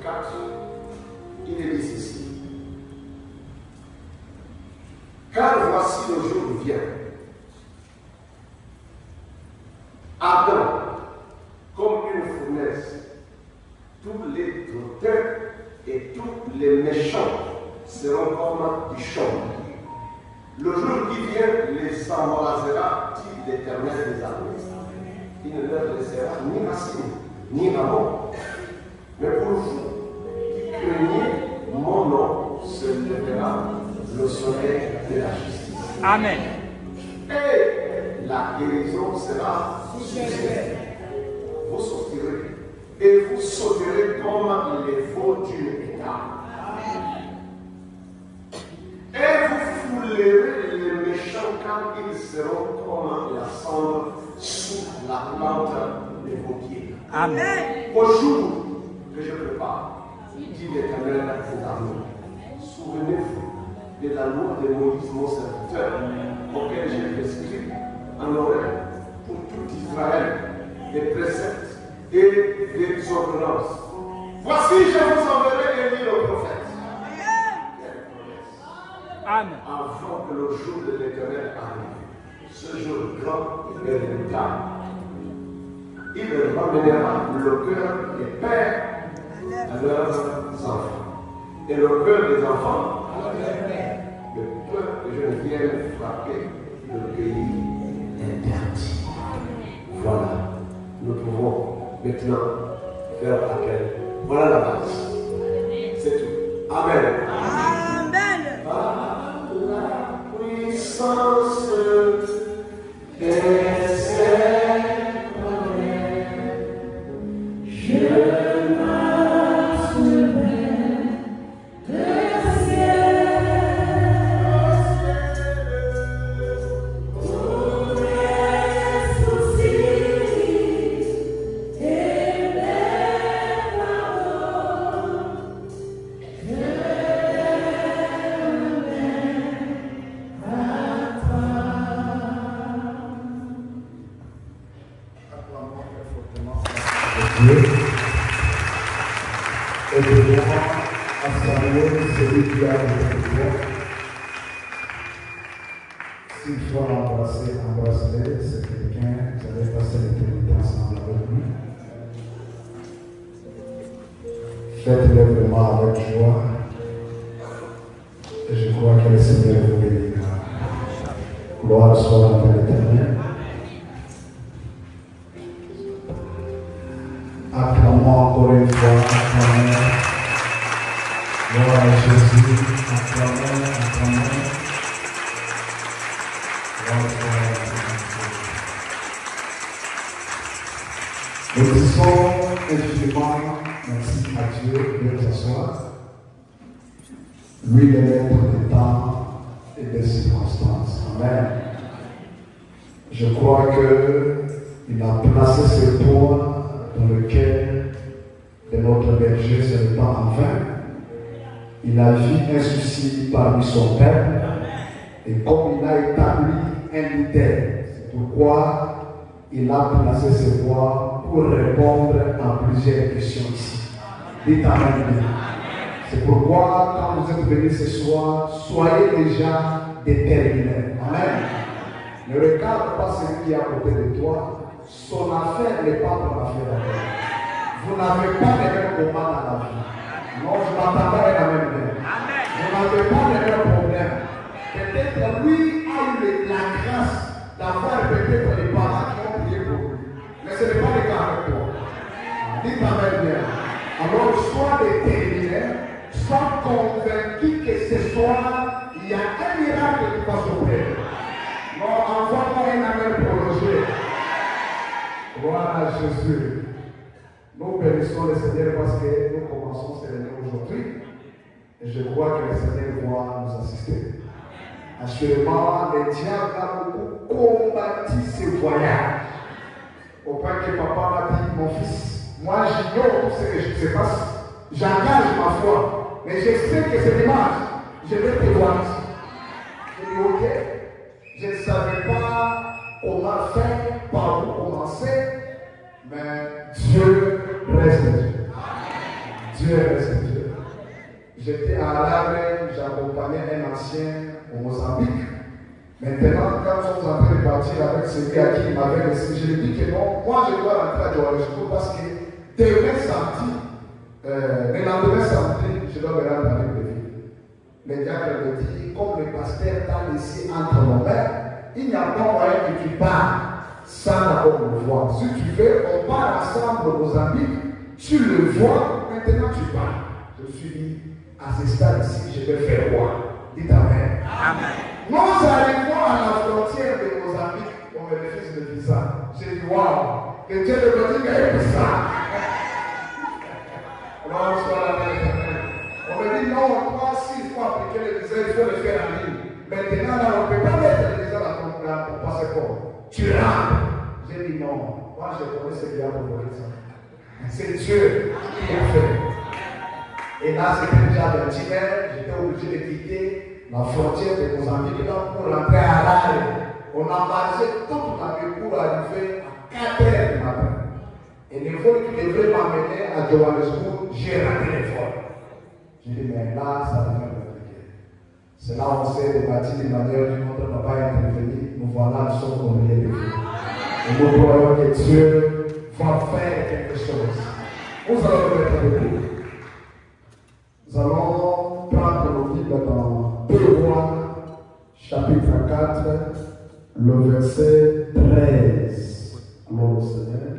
4, il est dit ceci. Car voici le jour vient. Adam, comme une fournaise, tous les auteurs et tous les méchants seront comme du champ. Le jour qui vient les embrasera, dit l'Éternel des armées. Il ne leur laissera ni racine, ni rameau. Mais pour vous, qui craignez mon nom, se lèvera le soleil de la justice. Amen. Et la guérison sera succès. Vous sortirez et vous sauterez comme les veaux d'une étable. Et vous foulerez les méchants car ils seront comme la cendre sous la plante de vos pieds. Amen. Au jour que je prépare, dit l'Éternel des armées, souvenez-vous de la loi de Moïse, mon serviteur, auquel j'ai prescrit en oreille pour tout Israël des préceptes et des ordonnances. Voici, je vous enverrai Élie le prophète. Amen. Avant que le jour de l'Éternel arrive, ce jour grand et redoutable, il ramènera le cœur des pères à leurs enfants et le cœur des enfants à leurs pères, de peur que je ne vienne frapper le pays interdit. Voilà, nous pouvons maintenant faire appel. Voilà la base. C'est tout. Amen. Par la puissance des et de moi à saluer celui qui a été toi. S'il faut l'embrasser, embrassez-le, c'est quelqu'un, vous allez passer l'éternité ensemble avec lui. Faites-le vraiment avec joie. Et je crois que le Seigneur vous bénira. Gloire soit à l'Éternel. Acclamons encore une fois, acclamons. Gloire à Jésus, acclamons, acclamons. Gloire à Jésus. Nous disons infiniment merci à Dieu de nous asseoir. Lui, le maître des temps et des circonstances. Amen. Je crois qu'il a placé ce point dans lequel de notre berger ce n'est pas en vain. Il a vu un souci parmi son peuple et comme il a établi un leader, c'est pourquoi il a placé ses voix pour répondre à plusieurs questions ici. Dites Amen. C'est pourquoi quand vous êtes venus ce soir, soyez déjà déterminés. Amen. Ne regarde pas celui qui est à côté de toi. Son affaire n'est pas ton affaire. Vous n'avez pas les mêmes combats dans la vie. Non, je m'attendais à la même chose. Vous n'avez pas les mêmes problèmes. Peut-être lui a eu la grâce d'avoir peut-être les parents qui ont prié pour lui. Mais ce n'est pas le cas avec toi. Dites Amen bien. Alors sois déterminé, sois convaincu que ce soir, il y a un miracle qui va s'opérer. Non, envoie-moi un amen prolongé. Gloire à Jésus. Nous bénissons le Seigneur parce que nous commençons cette année aujourd'hui. Et je crois que le Seigneur va nous assister. Assurément, le diable a beaucoup combattu ce voyage. Au point que papa m'a dit, mon fils, moi j'ignore tout ce que se passe. J'engage ma foi. Mais je sais que c'est dimanche. Je vais te voir ici. Je dis, ok. Je ne savais pas comment faire, par où commencer. Mais Dieu reste Dieu. Dieu est respectueux. J'étais à l'arrêt, j'accompagnais un ancien au Mozambique. Maintenant, quand nous sommes en train de partir avec celui à qui il m'avait laissé, je lui ai dit que non, moi je dois rentrer à Johannesburg parce que demain samedi, le lendemain samedi, je dois me rendre avec le ville. Le diable me dit, comme le pasteur t'a laissé entre nos mains, il n'y a pas moyen que tu parles sans d'abord me voir. Si tu veux, on part ensemble au Mozambique, tu le vois, maintenant tu parles. Je me suis dit, à ce stade-ci, je vais faire quoi? Dites Amen. Amen. Nous arrivons à la frontière de Mozambique, on me refuse le visa. J'ai dit, waouh, que Dieu de Mozambique ait fait ça. On me dit, non, 3-6 fois appliquer le visa, il faut le faire en ligne. Maintenant, là, on ne peut pas mettre le visa dans ton passeport. Tu rentres. J'ai dit, non, moi je connais ce qui a provoqué ça. C'est Dieu qui a fait. Et là, c'était déjà 20 heures, j'étais obligé de quitter la frontière de Mozambique pour rentrer à l'arrêt. On a marché toute la nuit pour arriver à 4 heures du matin. Et le vol qui devrait m'amener à Johannesburg, j'ai raté le vol. J'ai dit, mais là, ça devient compliqué. C'est là où on s'est débattu d'une manière d'une autre, on n'a pas intervenu. Nous voilà, nous sommes combien de Dieu. Et nous croyons que Dieu va faire quelque chose. Nous allons le mettre debout. Nous allons prendre nos Bibles dans 2 Rois, chapitre 4, le verset 13. Alors, le Seigneur.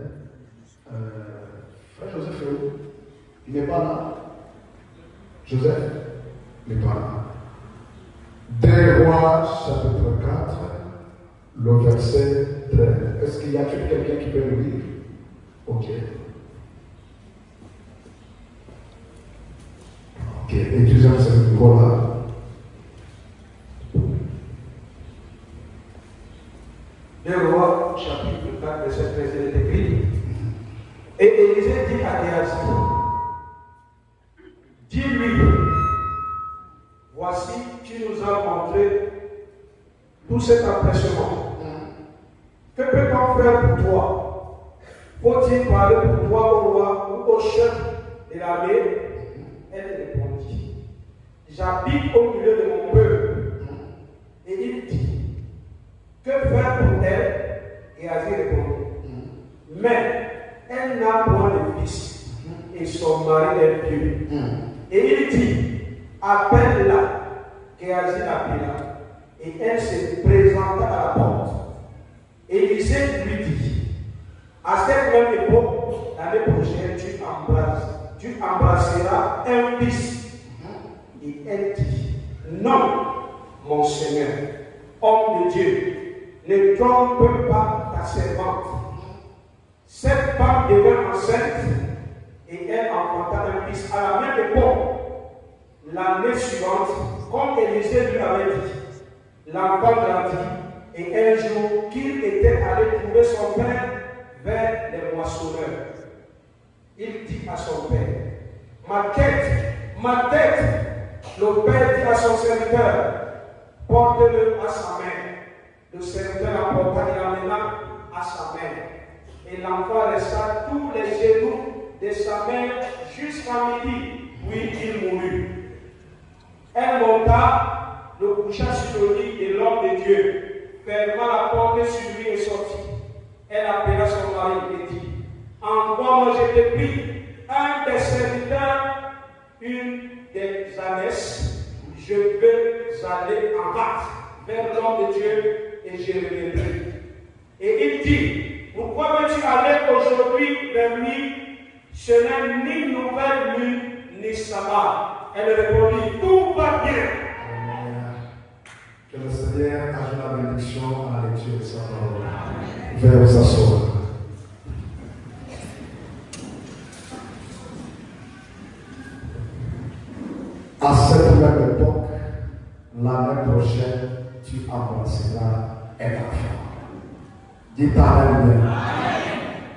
Frère Joseph est où? Il n'est pas là. Joseph n'est pas là. 2 Rois, chapitre 4, le verset 13. Est-ce qu'il y a quelqu'un qui peut le lire? Ok. Ok, étudiants, ce niveau-là. Le roi, chapitre 4, verset 13, il est écrit. Et Élisée dit à Géasi, dis-lui, voici, tu nous as montré tout cet empressement. Que peut-on faire pour toi? Faut-il parler pour toi au roi ou au chef de l'armée? Elle répondit, j'habite au milieu de mon peuple. Et il dit, que faire pour elle? Et Géasi répondit, mais elle n'a point de fils et son mari est vieux. Et il dit, appelle-la. Géasi l'appela et elle se présenta à la porte. Élisée lui dit, à cette même époque, l'année prochaine, tu embrasseras un fils. Et elle dit, non, mon Seigneur, homme de Dieu, ne trompe pas ta servante. Cette femme devint enceinte et elle enfanta un fils à la même époque. L'année suivante, comme Élisée lui avait dit, l'enfant grandit et un jour qu'il était allé trouver son père vers les moissonneurs, il dit à son père, ma tête, le père dit à son serviteur, porte-le à sa main. Le serviteur l'emporta et l'amena à sa main. Et l'enfant resta tous les genoux de sa mère jusqu'à midi, puis il mourut. Elle monta, le coucha sur le lit de l'homme de Dieu, ferma la porte sur lui et sortit. Elle appela son mari et dit, envoie-moi, je te prie, un des serviteurs, une des ânesses, je veux aller en hâte vers l'homme de Dieu et je reviendrai. Et il dit, pourquoi veux-tu aller aujourd'hui vers lui? Ce n'est ni nouvelle lune ni sabbat. Elle répondit, tout va bien. Que le Seigneur ajoute la bénédiction à la lecture de sa parole. Veuillez vous asseoir. À cette même époque, l'année prochaine, tu embrasseras un enfant. Dites Amen.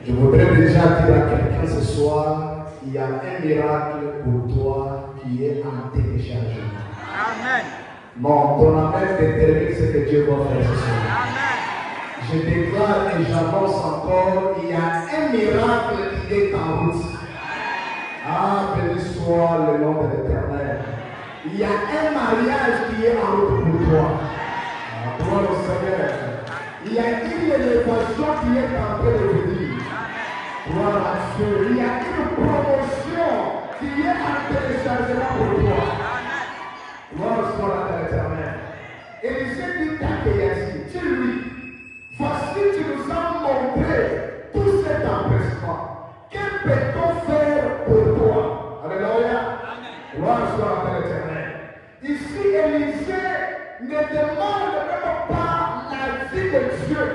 Je voudrais déjà dire à quelqu'un ce soir, il y a un miracle pour toi qui est en téléchargement. Amen. Non, ton amen détermine ce que Dieu va faire ce soir. Amen. Je déclare et j'annonce encore, il y a un miracle qui est en route. Ah, béni soit le nom de l'Éternel. Il y a un mariage qui est en route pour toi. Ah, gloire au Seigneur. Il y a une élévation qui est en train de venir. Gloire à Dieu. Il y a une promotion qui est en téléchargement pour toi. Gloire soit à l'Éternel. Élisée dit à Géasi, dis-lui, voici tu nous as montré tout cet empressement. Que peut-on faire pour toi? Alléluia. Gloire soit à l'Éternel. Ici, Élisée ne demande même pas la vie de Dieu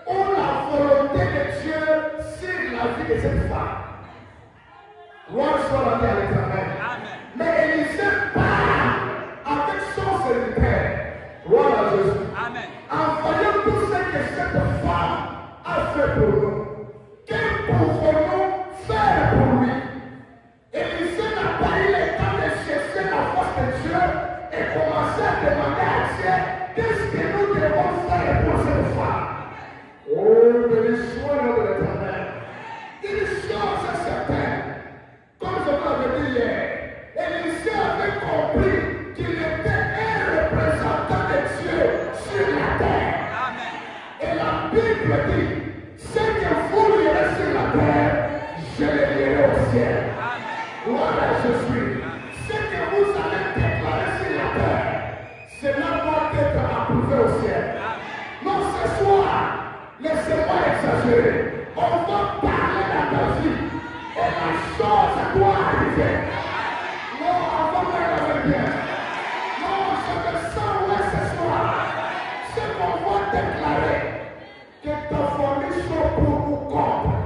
ou la volonté de Dieu sur la vie de cette femme. Gloire soit à l'Éternel. Mais Élisée part avec son serviteur. Gloire à Jésus. En voyant tout ce que cette femme a fait pour nous, que pouvons-nous faire pour lui? Élisée n'a pas eu le temps de chercher la force de Dieu et commencer à demander à Dieu qu'est-ce que nous devons faire pour cette femme. Oh, béni soit le nom de l'Éternel. Une chose est certaine, comme je vous l'avais dit hier, Élisée avait compris qu'il était un représentant de Dieu sur la terre. Et la Bible dit, ce que vous lirez sur la terre, je le lirai au ciel. Gloire à Jésus. Ce que vous allez déclarer sur la terre, cela doit être approuvé au ciel. Non, ce soir, laissez-moi exagérer. On va parler de ta vie et la chose doit arriver. Non, on va regarder bien. Non, je me sens où est ce soir. Ce qu'on va déclarer, que ta famille soit pour nous contre.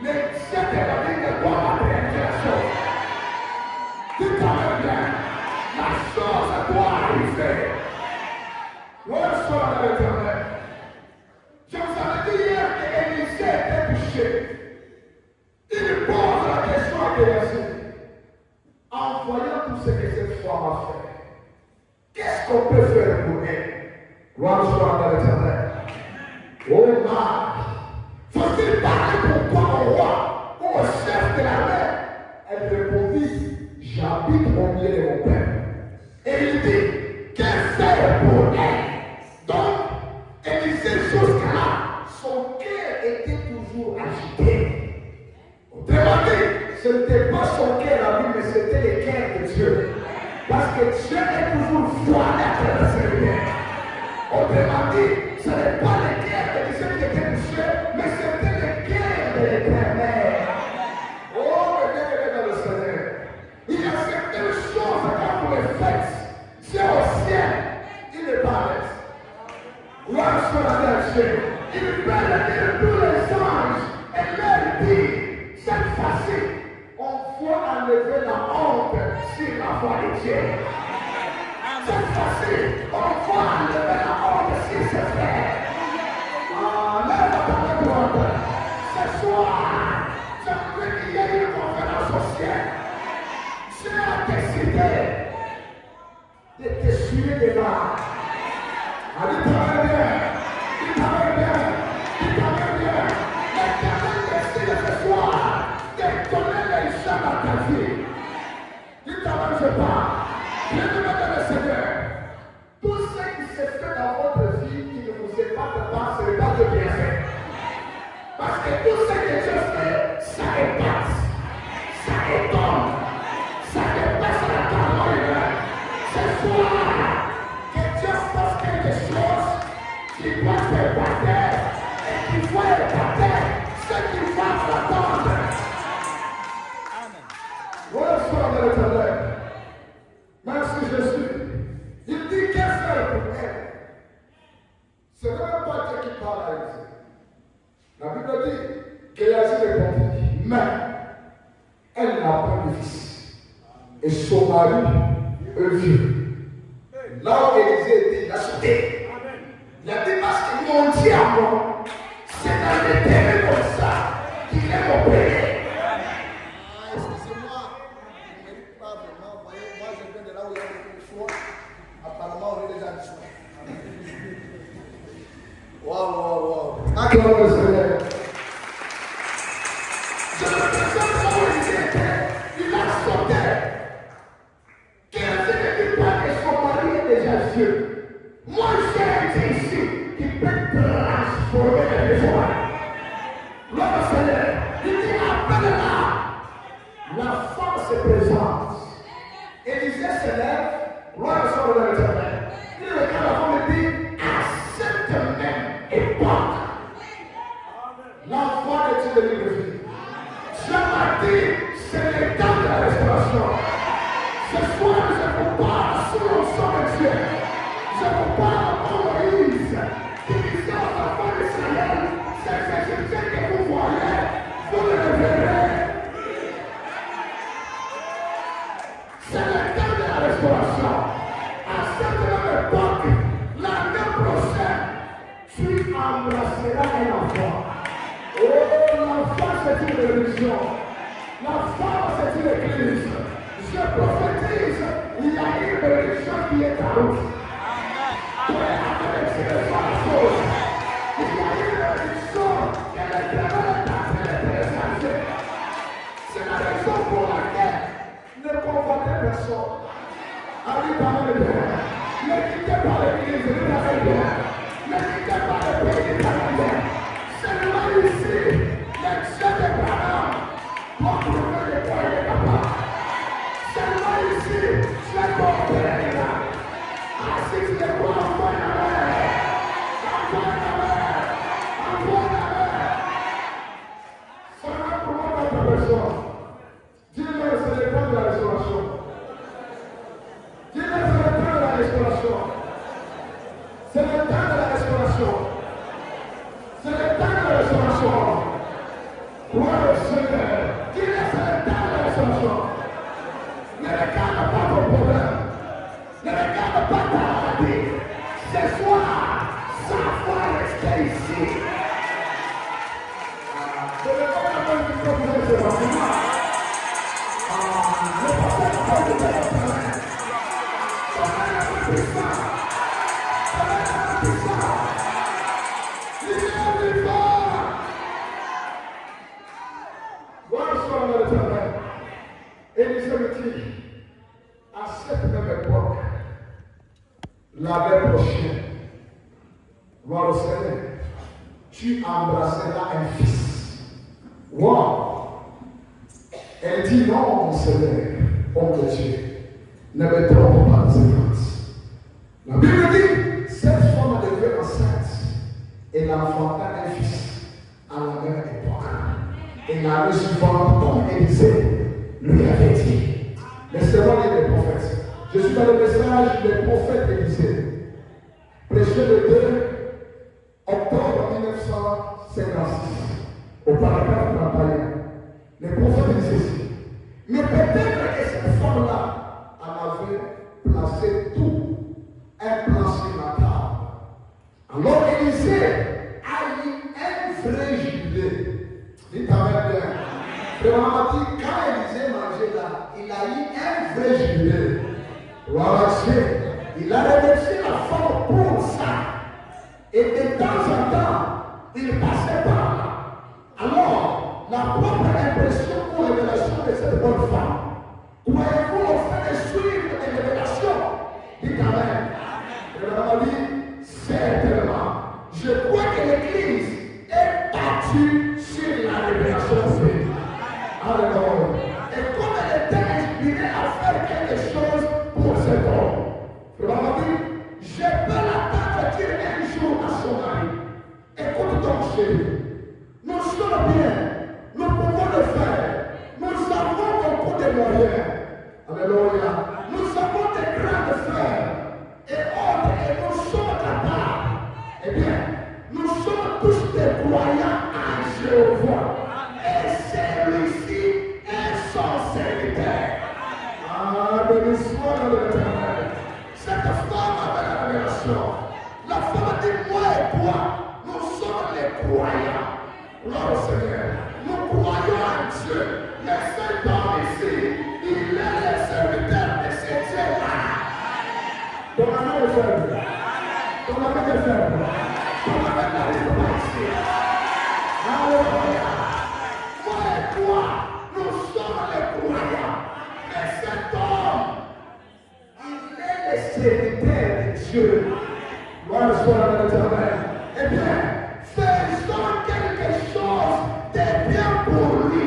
Les dieux de la vie de toi va prendre la chose. Dis quand même bien, la chose doit arriver. Gloire soit à l'Éternel. Je vous avais dit hier que Élisée était touché. Il pose la question à Géasi. En voyant tout ce que cette femme a fait, qu'est-ce qu'on peut faire pour elle? Gloire soit à l'Éternel. Oh ma, faut-il parler pour toi au roi ou au chef de l'armée? Elle répondit, j'habite au milieu de mon père. Et il dit, que faire pour elle? Donc, Élisée jusqu'à là, son cœur était toujours agité. Autrement dit, ce n'était pas son cœur à lui, mais c'était le cœur de Dieu. Parce que Dieu est toujours froid à travers ses lumières. Autrement dit, ce n'est pas le cœur de Dieu qui était touché, mais c'était le cœur de l'Éternel. Oh, le bien dans le Seigneur. Il y a certaines choses quand vous les faites, Dieu au ciel, il est pas à l'aise. Gloire soit à Dieu. Il peut dire tous les anges et leur dire, cette fois-ci, on doit enlever la honte sur la foi de Dieu. Cette fois-ci, on doit enlever la honte sur ses frères. Enlève ta honte. Ce soir, j'aimerais qu'il y ait une conférence au ciel. Dieu a décidé de t'essuyer des larmes. Allez, travaille bien. Il travaille bien. Il travaille bien. L'Éternel décide ce soir de donner les gens à ta vie. Il travaille pas. Bien aimé le Seigneur. Tout ce qui se fait dans votre vie qui ne vous épate pas, ce n'est pas de bien fait. Parce que tout ce que Dieu fait, ça épate. Ça étonne. Ça dépasse la parole humaine. Ce soir, que Dieu fasse quelque chose qui doit épater et qui va épater ce qui va s'attendre. Voilà ce soir de l'Éternel. Merci Jésus. Il dit qu'est-ce faire pour elle. Ce n'est même pas Dieu qui parle à Élisée. La Bible dit que Géasi répondit, mais elle n'a pas de fils. Et son mari est vieux. Là où Élisée était, il a sauté. Il a dit parce que mon Dieu à moi, c'est dans les terres comme ça qu'il est opéré. Excusez-moi, je ne mérite pas vraiment. Vous voyez, moi je viens de là où il y a beaucoup de choix. Apparemment, on est déjà du choix. Waouh. Acclamons le Seigneur. Je me présente là où il était. restauration. Ce soir, je vous parle sous l'onction de Dieu. Je vous parle en Moïse, qui disait aux enfants d'Israël, ces Égyptiens que vous voyez, vous les verrez. C'est le temps de la restauration. À cette même époque, l'année prochaine, tu embrasseras un enfant. Oh, l'enfant, c'est une religion. La femme, c'est une église. Je prophétise, il y a une religion qui est en route. Il y a une religion que l'Éternel est en train de présenter. C'est la raison pour laquelle ne convoitez personne. Allez par le bien. Ne quittez pas l'église, ne parlez bien. Ne quittez pas le pays, ne parlez bien. Seulement ici, les dieux d'Abraham vont trouver de quoi il est capable. Seulement ici, tu es bon père. Ainsi tu les vois en point à l'air. En point à l'air. En point à l'air. Seulement pour moi, notre personne. Dis-le, c'est le temps de la restauration. Dis-le, c'est le temps de la restauration. C'est le temps de la restauration. C'est le temps de la restauration. Gloire au Seigneur. Dis-le, c'est le temps de la restauration. Ne regarde pas ton problème. Ne regarde pas ta maladie. Ce soir, ça va rester ici. Je ne vais pas la bonne question que vous avez fait. Ne pensez pas que vous avez fait. Élisée me dit, à cette même époque, l'année prochaine, voir au Seigneur, tu embrasseras un fils. Wow! Elle dit non, mon Seigneur, homme de Dieu, ne me trompe pas de ses phrases. La Bible dit, cette femme devient enceinte et enfanta un fils à la même époque. Et l'année suivante, comme Élisée lui avait dit. Laissez-moi lire les prophètes. Je suis dans le message des prophètes Élisée. Prêché le 2 octobre 1956, au paragraphe 31. Les prophètes disaient ceci. Mais peut-être que cette femme-là en avait placé tout, un plan sur la table. Alors Élisée a eu un vrai jubilé. Dites Amen bien. Vraiment dit, quand Élisée mangeait là, il a eu un vrai jubilé. Voilà, il a remercié la femme pour ça. Et de temps en temps, il passait par là. Alors, la propre impression ou révélation de cette bonne femme, croyez-vous au fait de suivre les révélations? Dites Amen. Et vraiment dit, certainement, je crois que l'Église est battue sur la révélation faite. Alléluia. Et comme elle était inspirée à faire quelque chose pour cet homme, je vais dire, je peux l'attendre dire un jour à son mari. Écoute donc, chérie, nous sommes bien, nous pouvons le faire, nous avons beaucoup de moyens. Alléluia. Nous avons des grands frères et autres, et nous sommes capables. Eh bien, nous sommes tous des croyants en Jéhovah. Et celui-ci est son serviteur. Ah, béni soit l'Éternel. Cette femme avait la révélation. La femme dit, moi et toi, nous sommes les croyants. Gloire au Seigneur. Nous croyons en Dieu. Mais cet homme ici, il est le serviteur de ce Dieu-là. Ton ami est faible. Ton ami est faible. Ton ami n'arrive pas ici. Alléluia. Toi, nous sommes les croyants. Mais cet homme, il est le serviteur de Dieu. Gloire soit à l'Éternel. Eh bien, faisons quelque chose de bien pour lui.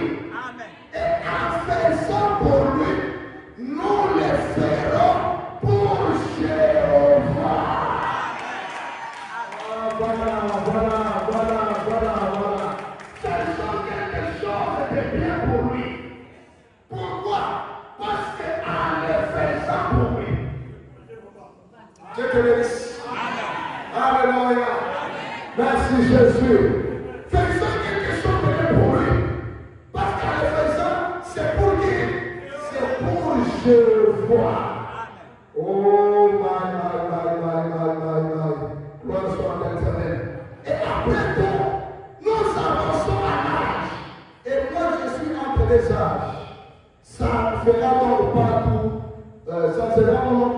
Et en faisant pour lui, nous le ferons pour Jéhovah. Voilà. Faisons quelque chose de bien pour lui. Pourquoi? Parce Merci Jésus. Faisons quelque chose de bien pour lui. Parce qu'en le faisant, c'est pour qui? C'est pour je vois. Oh my. Gloire soit à l'Éternel. Et après tout, nous avançons à l'âge. Et moi je suis entre les âges. Ça fera donc pas tout. Ça sera donc.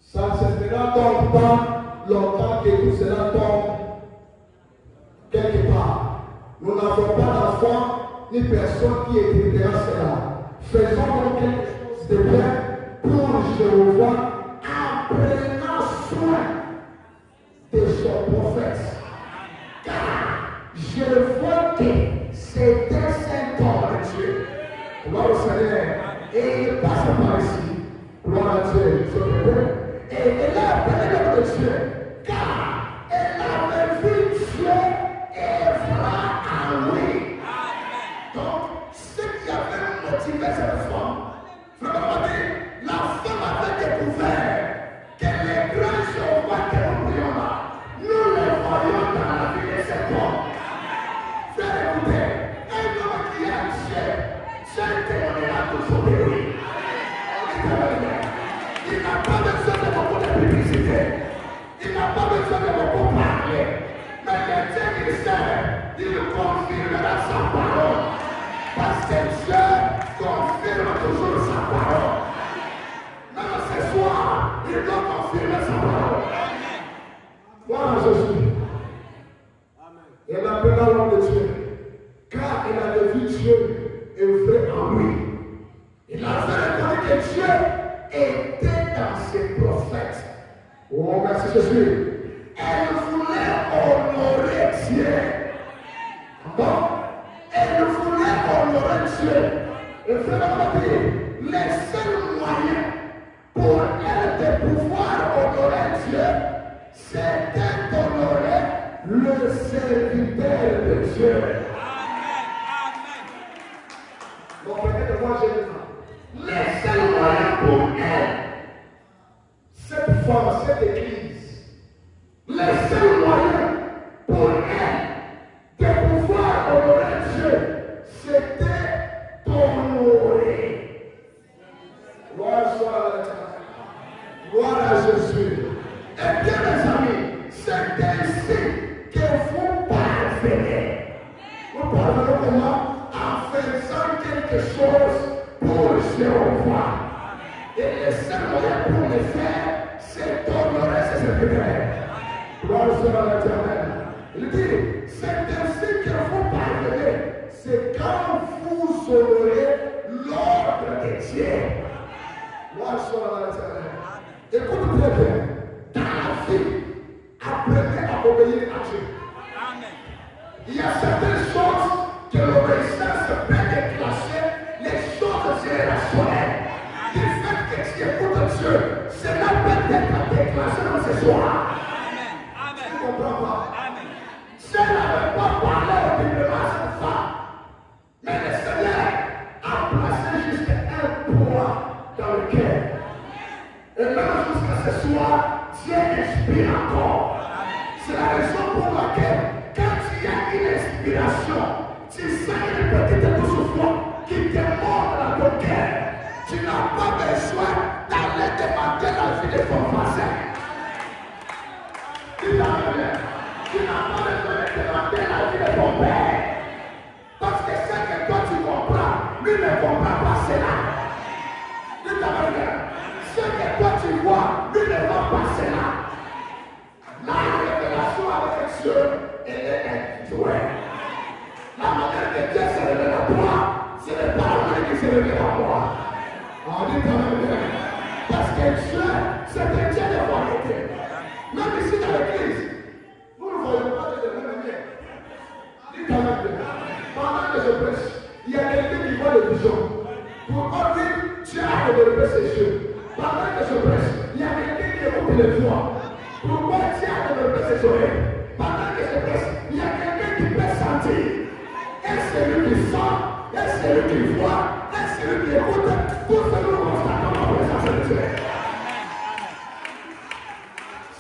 Ça ne se fera donc pas longtemps que tout cela tombe quelque part. Nous n'avons pas d'enfant ni personne qui écrira cela. Faisons donc quelque chose de bien pour Jéhovah en prenant soin de son prophète. Car je vois que c'est un saint homme de Dieu. Gloire au Seigneur. Et il passe par ici. Gloire à Dieu. Et elle a appelé l'homme de Dieu. Car elle avait vu Dieu œuvrer en lui. Donc, ce qui avait motivé cette femme, vraiment dit, la femme avait découvert que les grands Jéhovah que nous prions là, nous les voyons dans la vie de cet homme. Frère, écoutez, un homme qui aime Dieu, c'est un témoignage toujours de lui. Il n'a pas besoin de beaucoup de publicité. Il n'a pas besoin de beaucoup parler. Mais le Dieu qu'il sert, il confirmera sa parole. Parce que Dieu confirme toujours sa parole. Même ce soir, il doit confirmer sa parole. Voilà Jésus. Il appela l'homme de Dieu. Car il avait vu Dieu œuvrer en lui. Il avait reconnu que Dieu était dans ses prophètes. Oh, merci Jésus. Elle voulait honorer Dieu. Bon, elle voulait honorer Dieu. Et vraiment dire, les seuls moyens pour elle de pouvoir honorer Dieu, c'était d'honorer le serviteur de Dieu. Bon, peut-être moi j'ai dit ça. Les seuls moyens pour elle, cette femme, cette église, les seuls moyens pour elle de pouvoir honorer Dieu, c'était d'honorer. Gloire soit à l'Éternel. Gloire à Jésus. Et bien mes amis, c'est ainsi que vous parvenez. Vous parvenez comment? En faisant quelque chose pour Jéhovah. Et le seul moyen pour le faire, c'est d'honorer ses serviteurs. Gloire soit à l'Éternel. Il dit, c'est ainsi que vous parvenez. C'est quand vous honorez l'ordre de Dieu. Gloire soit à l'Éternel. Écoute très bien. Dans la vie, apprenez à obéir à Dieu. Il y a certaines choses que l'obéissance peut déclencher, les choses générationnelles. Du fait que tu écoutes Dieu, cela peut être déclenché dans ce soir. Tu ne comprends pas? Dieu n'avait pas parlé au gouvernement à cette femme. Mais le Seigneur a placé juste un point dans le cœur. Et même jusqu'à ce soir, Dieu inspire encore. C'est la raison pour laquelle, quand il y a une inspiration, tu sens une petite touche qui te montre dans ton cœur. Tu n'as pas besoin d'aller demander la vie de ton voisin. Tu n'as pas besoin de demander la vie de ton père. Parce que ce que toi tu comprends, lui ne comprend pas cela. Tu t'as bien. Ce que toi tu vois, lui ne voit pas cela. La révélation avec Dieu, elle est individuelle. La manière que Dieu se révèle à toi, ce n'est pas la manière qui se révèle à moi. On dit quand même bien. Parce que Dieu, c'est un Dieu de variété. Même ici dans l'église, nous ne voyons pas de la même manière. Dis quand même bien. Pendant que je prêche, il y a quelqu'un qui voit le vision. Pour lui, Dieu a développé ses yeux. Pendant que je prêche, il y a quelqu'un qui écoute les voix. Pourquoi Dieu a développé ses oreilles? Pendant que je prêche, il y a quelqu'un qui peut sentir. Et celui qui sent, et celui qui voit, et celui qui écoute, pour que nous constatons la présence de Dieu.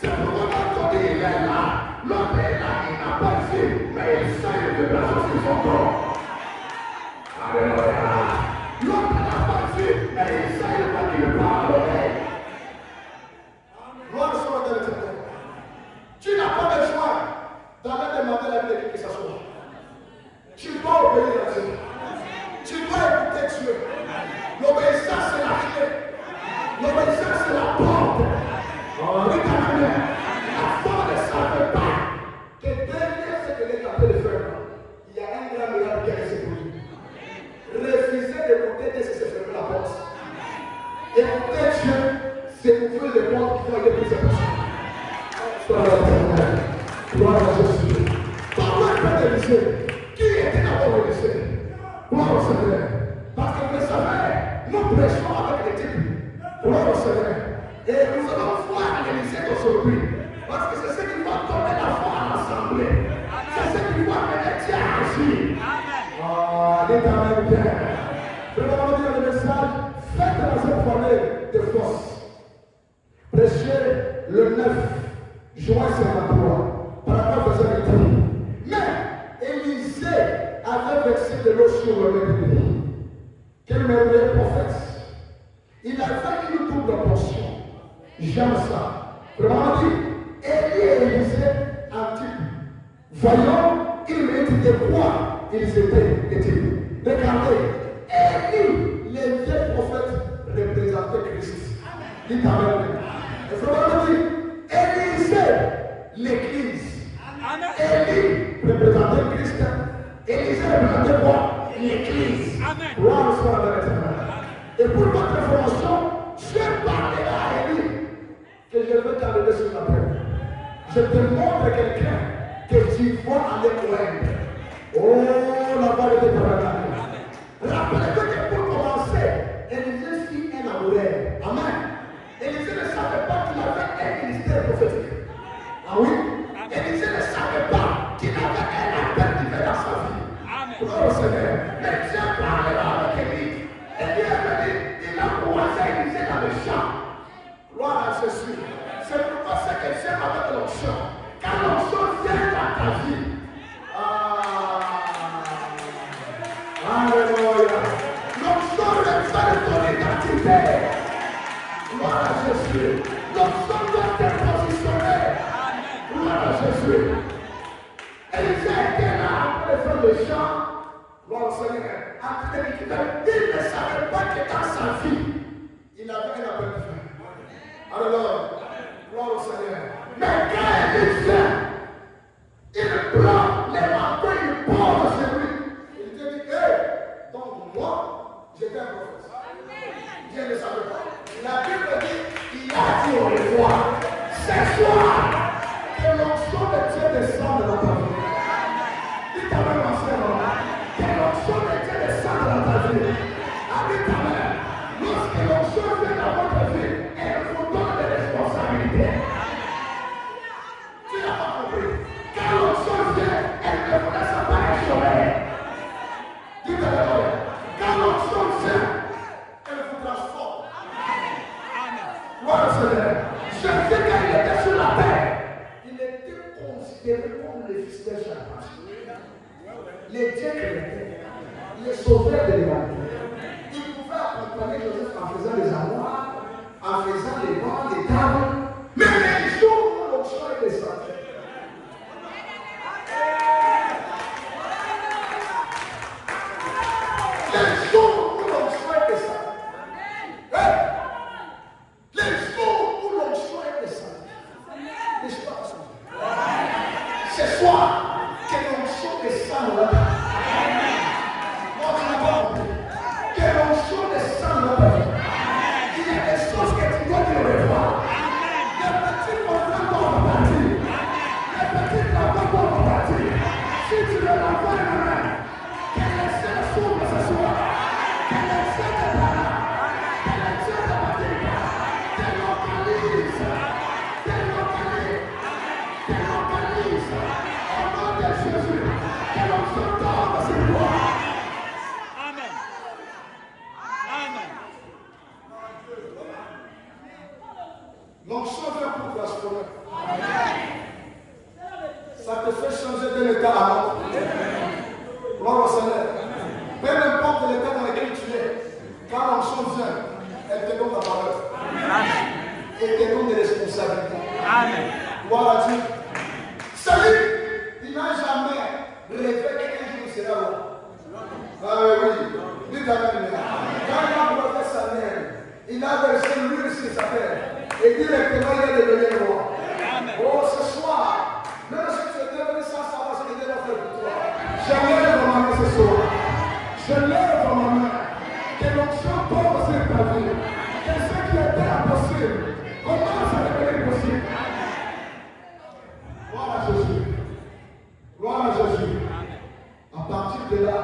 C'est pour moi d'écouter Dieu, c'est se fermer la porte. Écouter Dieu, c'est ouvrir les portes qui vont aider plus de personnes. Sois l'éternel. Gloire à Jésus. Parlons un peu d'Élisée. Qui était d'abord Élisée? Gloire au Seigneur. Parce que vous savez, nous prêchons avec les types. Gloire au Seigneur. Et nous allons voir Élisée d'aujourd'hui. Parce que c'est ce qui va donner la foi à l'assemblée. C'est ce qui va mener Dieu à agir. L'éternel Père. Je vais vous dire le message. Faites dans cette journée de force. Prêchez le 9 juin 53. Par rapport à cette étude. Mais Élisée avait versé de l'eau sur le merveilleux. Quel merveilleux prophète. Il a fait une double portion. J'aime ça. Vraiment dit, Élie et Élisée en type. Voyons, il mérite de quoi ils étaient des types. Regardez, Élie, les vieux prophètes représentaient Christ. Dites Amen. Et vraiment dit, Élisée, l'Église. Élie représentait Christ. Élisée représentait quoi? L'Église. Gloire soit à l'Éternel. Et pour votre information, Dieu parlait à Élie que je veux t'enlever sur la terre. Je te montre quelqu'un que tu vas aller loin. Oh, la parole de Dieu. Rappelez-vous que pour commencer, Élisée fit un amoureux. Amen. Élisée ne savait pas qu'il avait un ministère prophétique. Ah oui? Élisée ne savait pas qu'il avait un appel divin dans sa vie. Oh Seigneur, mais Dieu parlait avec Élie. Et Dieu avait dit, il a croisé Élisée dans le champ. Gloire à Jésus. C'est pourquoi c'est que Dieu avec l'onction. Quand l'onction vient dans ta vie. Alléluia. L'onction révèle ton identité. Gloire à Jésus. L'onction doit te positionner. Gloire à Jésus. Élisée était là après faire le chant. Gloire au Seigneur. Après il ne savait pas que dans sa vie, il avait un appel divin. Alors, gloire au Seigneur. Mais quand il vient, il prend les manteaux, il porte chez lui. Il te dit, hey, donc moi, j'étais un prophète. Dieu ne savait pas. La Bible dit, il a dit au roi, ce soir, que l'onction de Dieu descende dans ta vie. Dis ta main, ma soeur, que l'onction de Dieu descende dans ta vie. Dis ta main, lorsque l'onction vient dans votre vie, elle vous donne des responsabilités. Tu n'as pas compris. Quand l'onction vient, elle ne vous laisse pas échouer. Dis ta main, quand l'onction vient, elle vous transforme. Gloire au Seigneur. Je sais quand il était sur la terre, il était considéré comme le fils de Satan. Les dieux chrétiens, les sauveurs de l'humanité. Il pouvait accompagner Joseph en faisant les armoires, en faisant les bancs, les tables. Mais les jours où l'onction est descendue, les jours où l'onction est descendue, les jours où l'onction est descendue, l'histoire a changé. Ce soir, que l'onction descende là. Que l'onction descende là. Il y a des choses que tu dois te revoir. Les petits contrats vont partir. Les petits travaux vont partir. Si tu veux l'envoyer la main, que les cieux s'ouvrent ce soir. Que les cieux te parlent. Que les cieux te bâtissent. Te localisent. Te localisent. Te localisent. Au nom de Jésus. Que l'onction tombe sur toi. Amen. Amen. L'onction vient pour transformer. Ça te fait changer d'un état à l'autre. Gloire au Seigneur. Peu importe l'état dans lequel tu es, quand l'onction vient, elle te donne la valeur. Amen. Et te donne des responsabilités. Amen. Gloire à Dieu. Salut, il n'a jamais rêvé qu'un jour il sera là. Ah oui, dites Amen. Quand il a bloqué sa mère, il a versé l'huile sur sa terre. Et directement, il est devenu roi. Oh, ce soir, même si tu étais venu sans savoir ce que Dieu a fait pour toi, je lève ma main ce soir. Je lève ma main. l'onction tombe sur ta vie. Et ce qui était impossible commence à devenir possible. Gloire à Jésus. Gloire à Jésus. À partir de là,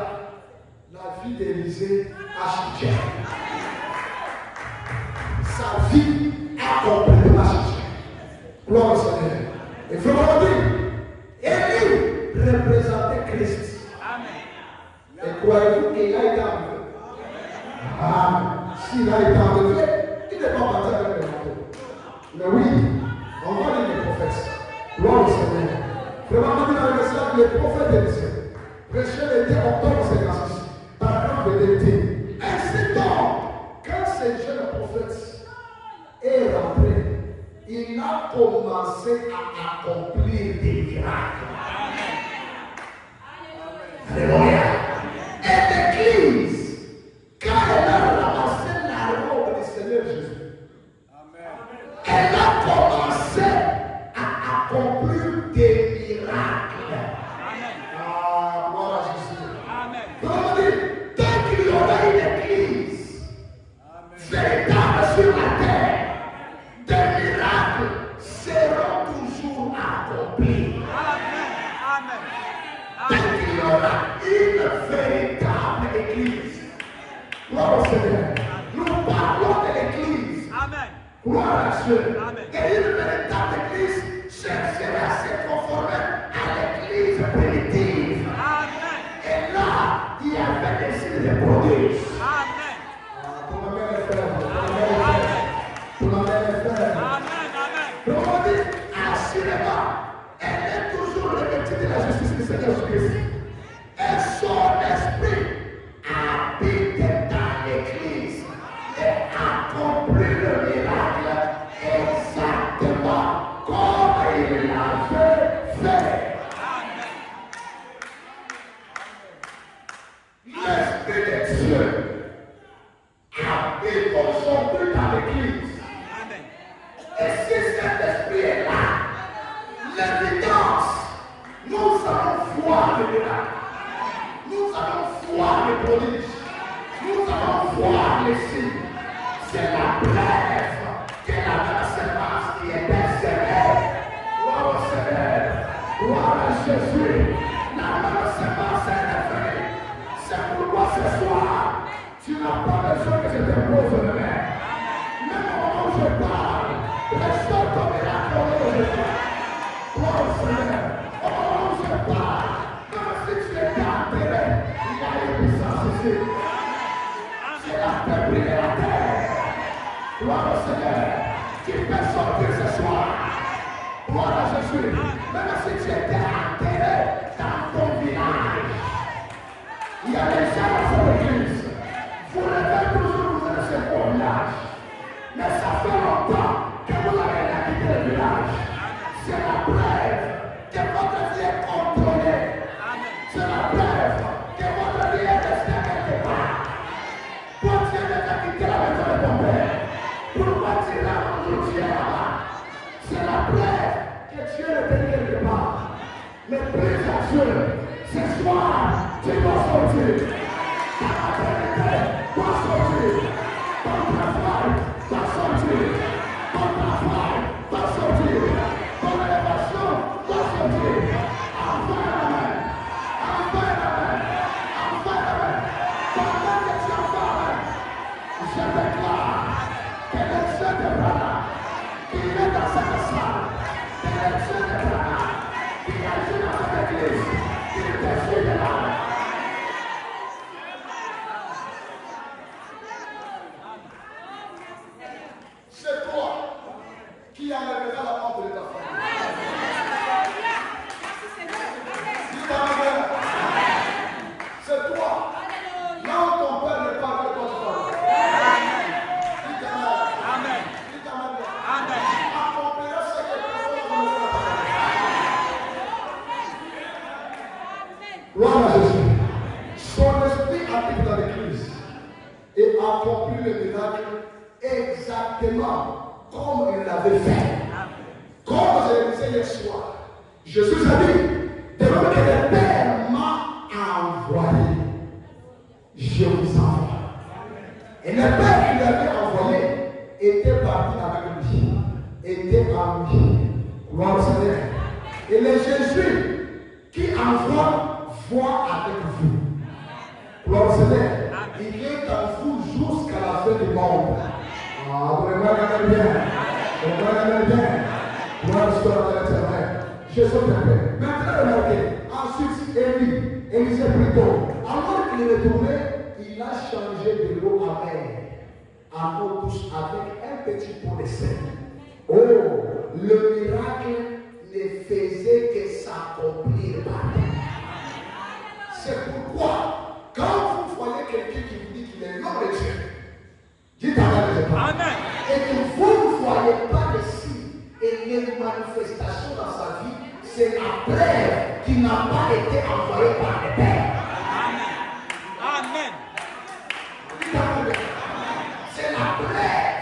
la vie d'Élisée a changé. Sa vie a complètement changé. Gloire au Seigneur. Et vraiment dire, Élie représentait Christ. Et croyez-vous qu'il a été enlevé? Ah, s'il a été enlevé, il n'est pas parti avec les manteaux. Mais oui, on va lire les prophètes. Gloire au Seigneur. Vraiment dire dans le message, les prophètes Élisée prêchaient l'été octobre 56. Par exemple, l'été. Ainsi donc, quand ce jeune prophète est rentré, il a commencé à accomplir des miracles. Alléluia. Et l'Église, quand elle a ramassé la robe du Seigneur Jésus, elle a commencé à accomplir des miracles. Ah, gloire à Jésus. Comment dire, tant qu'il y aura une Église véritable sur la terre, des miracles seront toujours accomplis. Tant qu'il y aura une véritable Église. Gloire au Seigneur. Nous parlons de l'Église. Gloire à Dieu. Et une véritable Église cherchera à se conformer à l'Église primitive. Et là, il y avait des signes de prodiges. Pour ma mère et frère. Pour ma mère et frère. Comment dire, assurément, elle est toujours revêtue de la justice du Seigneur Jésus-Christ. Et son esprit habite dans l'Église et accomplit le miracle exactement comme il l'avait fait. L'Esprit de Dieu habite aujourd'hui dans l'Église. Et si cet esprit est là, l'évidence, nous allons voir le miracle. Nous allons voir les prodiges. Nous allons voir les signes. C'est la preuve que la semence qui était semée. Gloire au Seigneur. Gloire à Jésus. La semence est réveillée. C'est pourquoi ce soir, tu n'as pas besoin que je te pose le main. Même au moment où je parle, restaure ton miracle au nom de Jésus. Gloire au Seigneur. Au moment où je parle, même si tu es enterré, il y a une puissance ici. C'est la paix brûler la terre. Gloire au Seigneur. Qui peut sortir ce soir. Gloire à Jésus. Même si tu étais enterré dans ton village, il y a des gens dans cette église. Vous rêvez toujours vous êtes chez vos villages. Mais ça fait longtemps que vous avez quitté le village. C'est la preuve que votre vie est contrôlée. C'est la preuve que votre vie est restée quelque part. Quand tu es déjà quitté la maison de ton père, pourquoi tu es là aujourd'hui là-bas? C'est la preuve que tu es retenu quelque part. Mais prie à Dieu, ce soir, tu dois sortir. Ta paternité doit sortir. Ton travail doit sortir. Ton travail doit sortir. Ton élévation doit sortir. Enfin la main. Enfin la main. Enfin la main. Pendant que tu as faim, je déclare que le Dieu de Brana, qui est dans cette salle, que le Dieu de Brana, qui agit dans cette église, qui te suit de l'âme. C'est toi qui enlèvera la honte de ta famille. Dis ta mère. C'est toi. Là où ton père n'est pas avec toi, tu parles. Dis ta mère. Dis ta mère. Accomplira ce que personne ne peut faire. Gloire à Jésus. Son esprit habite dans l'église et accomplit le miracle exactement comme il l'avait fait. Comme je le disais hier soir, Jésus a dit, de même que le Père m'a envoyé, je vous envoie. Et le père qui l'avait envoyé était parti avec lui, était en lui. Gloire au Seigneur. Et le Jésus qui envoie voit avec vous. Gloire au Seigneur. Il est en vous jusqu'à la fin du monde. Ah, vous regardez bien. Vous regardez bien. Gloire au Seigneur. Je suis très bien. Maintenant, remarquez. Ensuite, Élisée plutôt. Alors qu'il est retourné, il a changé de l'eau amère en eau douce avec un petit pot de sel. Oh, le miracle ne faisait que s'accomplir par terre. C'est pourquoi, quand vous voyez quelqu'un qui vous dit qu'il est l'homme de Dieu, dites Amen. Et que vous ne voyez pas de signes et les manifestations dans sa vie, c'est la preuve qu'il n'a pas été envoyé par le Père. Amen. C'est la preuve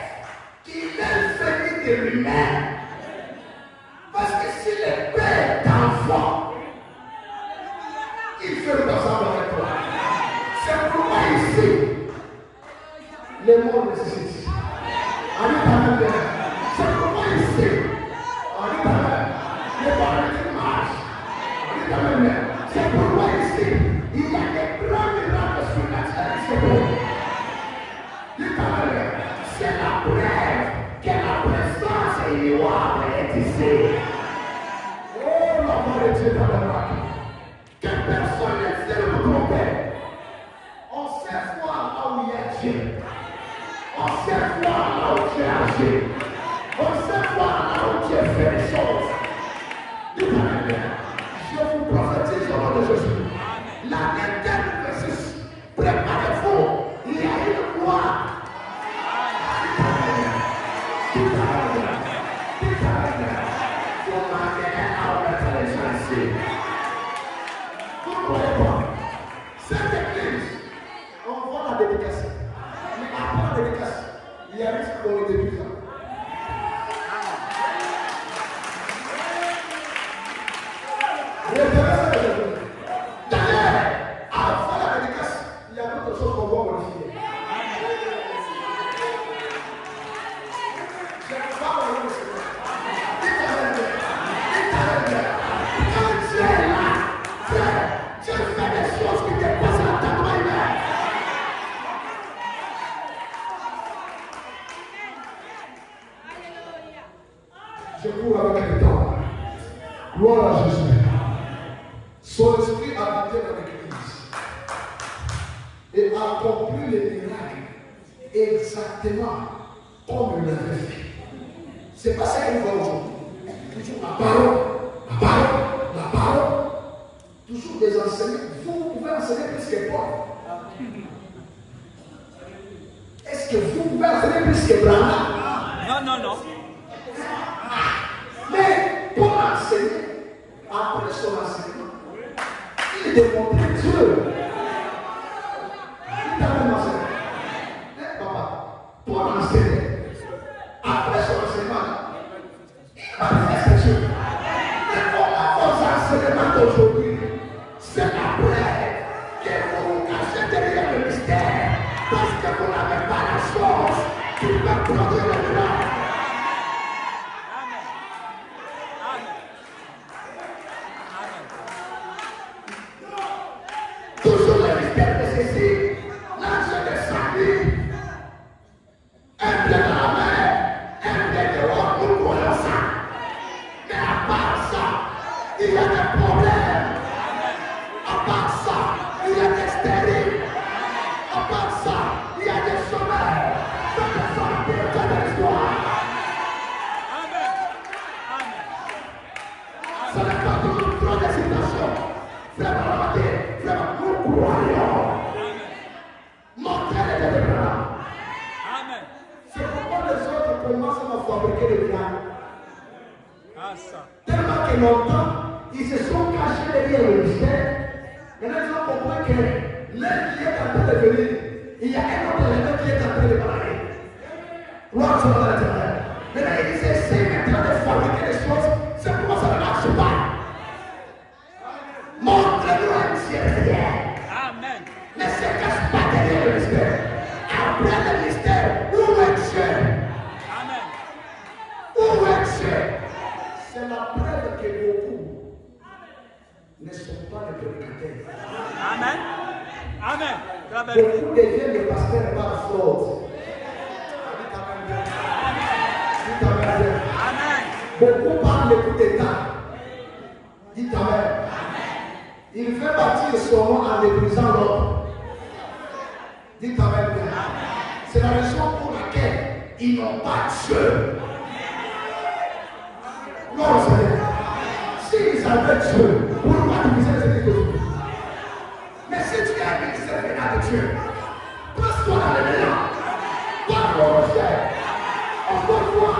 qu'il est venu de lui-même. Parce que si le Père t'envoie, il fait le passage avec toi. C'est pourquoi ici, le monde nécessite. Amen. C'est pourquoi ici, Amen. Les paralysés marchent. Amen. C'est pourquoi ici, il y a des grands miracles surnaturels. C'est la preuve que la présence inouïable est ici. Oh, l'amour de Dieu dans le roc. Que personne ne sait nous tromper. On sait voir là où il y a Dieu. On sait voir là où Dieu agit. On sait voir là où Dieu fait les choses. Je vous prophétise au nom de Jésus. L'année 2026, préparez-vous. Il y a une loi. Vous ne croyez pas. Cette église, on voit la dédicace. Mais après la dédicace, il y a risque qu'on le détruise. D'ailleurs, avant la dédicace, il y a d'autres choses qu'on va modifier. Je ne vais pas vous le dire. Quand Dieu est là, Dieu fait des choses qui dépassent l'entendement humain. Je cours avec le temps. Gloire à Jésus. Son esprit habitait dans l'église et accomplit les miracles exactement comme il l'avait fait. C'est pas ça qu'il va aujourd'hui. Toujours la parole. Toujours des enseignants. Vous pouvez enseigner plus que Paul. Est-ce que vous pouvez enseigner plus que Branham? Non. Mais pour enseigner, après son enseignement, il démontrait Dieu. Il t'a même enseigné. Papa, pour enseigner, après son enseignement, il manifeste Dieu. Mais comment vos enseignements d'aujourd'hui, c'est la preuve que vous vous cachez derrière le mystère parce que vous n'avez pas la force qui peut produire le miracle. Toujours le mystère de ceci, l'ange descendu, un pied dans la mer, un pied dehors, nous croyons ça. Mais à part ça, il y a des problèmes. À part ça, il y a des stériles. À part ça, il y a des chômeurs. Ça ne sort pas de l'histoire. Ça n'est pas toujours trop d'hésitation. Vraiment, nous croyons. Montrez les délivrants. C'est pourquoi les autres commencent à fabriquer des miracles. Tellement que longtemps, ils se sont cachés derrière le mystère. Maintenant, ils ont compris que l'un qui est en train de venir, il y a un autre élément qui est en train de parler. Gloire soit à l'intérieur. Maintenant, ils essaient maintenant de fabriquer des choses. C'est pourquoi ça ne marche pas. Montre-nous un Dieu derrière. Amen. Ne se cache pas derrière le mystère. après le mystère, où est Dieu? Amen. Où est Dieu? C'est la preuve que beaucoup ne sont pas des prédicateurs. Amen. Amen. La vérité. Beaucoup deviennent des pasteurs par fraude. Amen. Beaucoup parlent le coup d'État. Dites Amen. Il fait bâtir son nom en méprisant l'autre. Dites Amen. C'est la raison pour laquelle ils n'ont pas Dieu. Non, Seigneur. S'ils avaient Dieu, pourquoi nous faisions cette chose? Mais si tu as un ministère vénal de Dieu, passe-toi dans le néant. Parle au rocher. Encore-toi.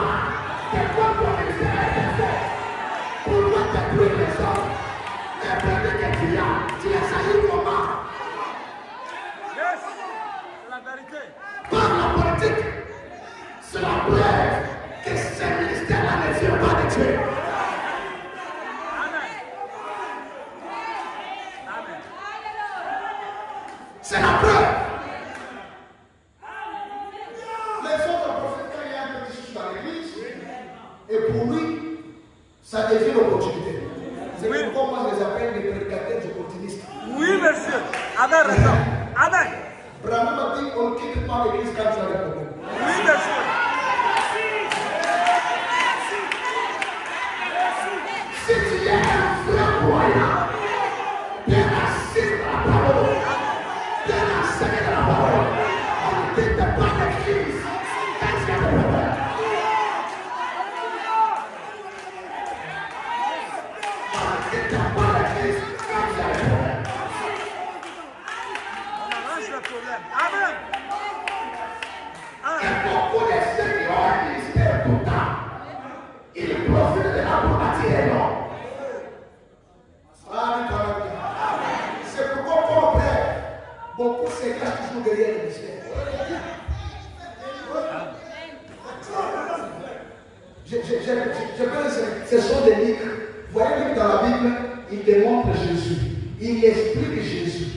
C'est quoi ton ministère est fait? Pourquoi détruire les hommes? Les problèmes que tu as salues comment? Yes. C'est la vérité. Par la politique, c'est la preuve que ce ministère-là ne vient pas de Dieu. Amen. Amen. C'est la preuve. Les autres prophètes, quand il y a un petit souci dans l'église, et pour lui, ça devient une opportunité. C'est Oui. pourquoi moi je les appelle les prédicateurs du opportunistes. Oui, monsieur. Avec raison. Amen. Brahma m'a dit on ne quitte pas l'église quand tu as des problèmes. Oui, monsieur. Si tu es un vrai croyant, bien assis dans la parole, bien enseigné dans la parole, on ne quitte pas l'église quand tu as des problèmes. On ne quitte pas l'église quand tu as des problèmes. On arrange le problème. Amen. Et beaucoup de ceux qui ont un ministère tout le temps, ils profitent de la bonté et non. C'est pourquoi Paul prie, beaucoup se cachent toujours derrière le mystère. Ce sont des livres. Vous voyez que dans la Bible, il démontre Jésus. Il explique Jésus.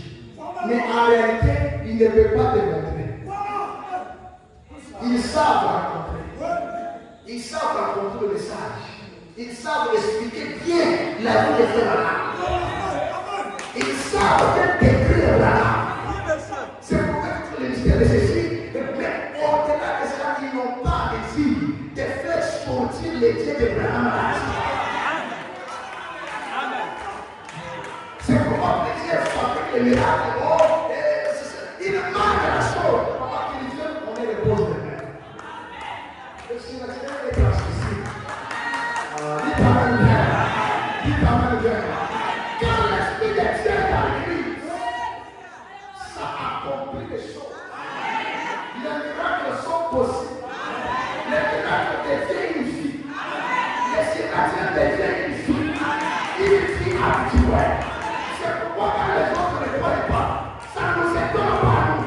Mais en réalité, il ne peut pas démontrer. Ils savent rencontrer. Ils savent rencontrer le message. Ils savent expliquer bien la vie de Frère. Ils savent bien décrire la. Oui, monsieur. C'est pourquoi le ministère de ceci, mais au-delà de cela, ils n'ont pas désir de faire sortir les dieux de Abraham. Amen. Amen. C'est pourquoi le Dieu fabrique les miracles. Oh, il manque la chose. Pourquoi il dit on est les pauvres de mer. Le Seigneur est transmissible. Dites Amen bien. Dites Amen bien. Quand l'Esprit de Dieu est dans l'église, ça accomplit les choses. Les miracles sont possibles. Les miracles deviennent une fille. Les Seigneurs deviennent une fille. Une fille habituelle. C'est pourquoi quand les autres ne croient pas, ça ne nous étonne pas nous.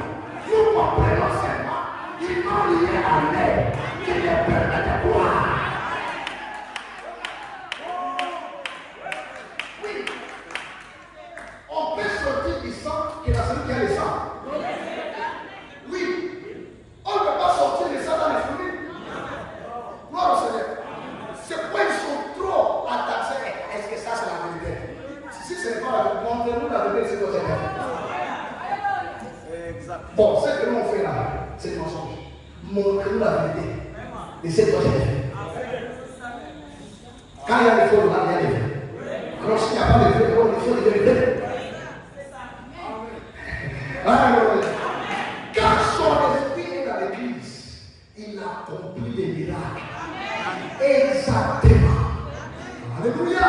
Nous comprenons seulement qu'ils n'ont lié à l'air qui les permet de boire. Oui. On peut sortir du sang que la celui qui a le sang. Oui. On ne peut pas sortir le sang dans les fruits. Gloire au Seigneur. C'est pourquoi ils sont trop attachés. Est-ce que ça c'est la vérité? Si c'est pas la vérité, montrez-nous la vérité, c'est votre vérité. Exact. Bon, ce que nous on fait là, c'est le mensonge. Montrez-nous la vérité. Et c'est votre vérité. Quand il y a des faux, là, il y a des vrais. Alors s'il n'y a pas de vrais, alors il faut des vrais. Alléluia. Quand son esprit est dans l'église, il accomplit les miracles. Exactement. Alléluia.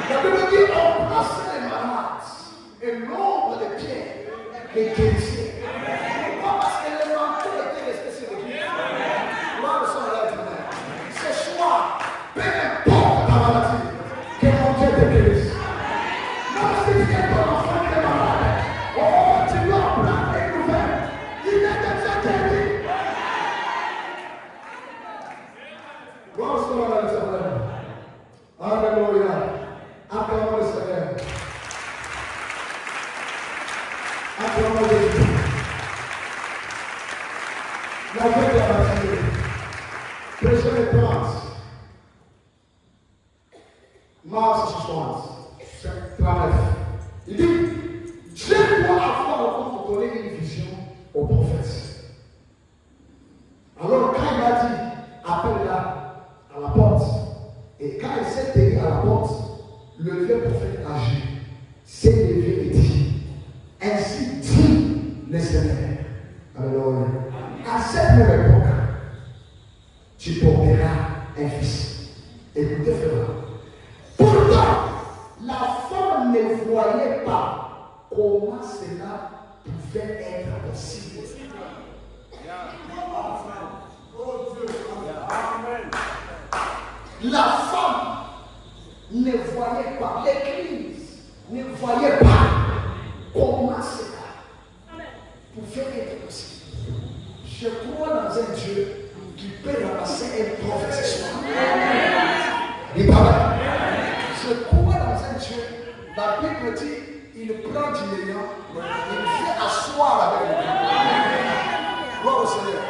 La Bible dit on place les malades et nombre de pierres les guérisseurs. Pourquoi? Parce que les manteaux étaient restés sur l'église. Gloire au Seigneur éternel. Ce soir, peu importe ta maladie, que mon Dieu te guérisse. Même si tu es ton enfant qui est malade, oh, tu dois prendre une nouvelle. Il est déjà guéri. Gloire au Seigneur éternel. Alléluia. Acclamons le Seigneur. Acclamons le Seigneur. La fête de la matinée. Prochaine étrange. Mars 60. 39. Il dit, Dieu doit avoir encore donné une vision au prophète. Alors quand il a dit, appelle-la à la porte, et quand il s'est tenu à la porte, le vieux prophète agit. C'est levé et dit, ainsi dit le Seigneur. Alors, à cette même époque, tu porteras un fils. Écoutez, frère. Pourtant, la femme ne voyait pas comment cela pouvait être possible. La femme ne voyait pas, l'église ne voyait pas comment cela pouvait être possible. Je crois dans un Dieu qui peut ramasser un prophète ce soir. Il parle. Je crois dans un Dieu, la Bible dit, il prend du néant, il fait asseoir avec lui. Gloire au Seigneur.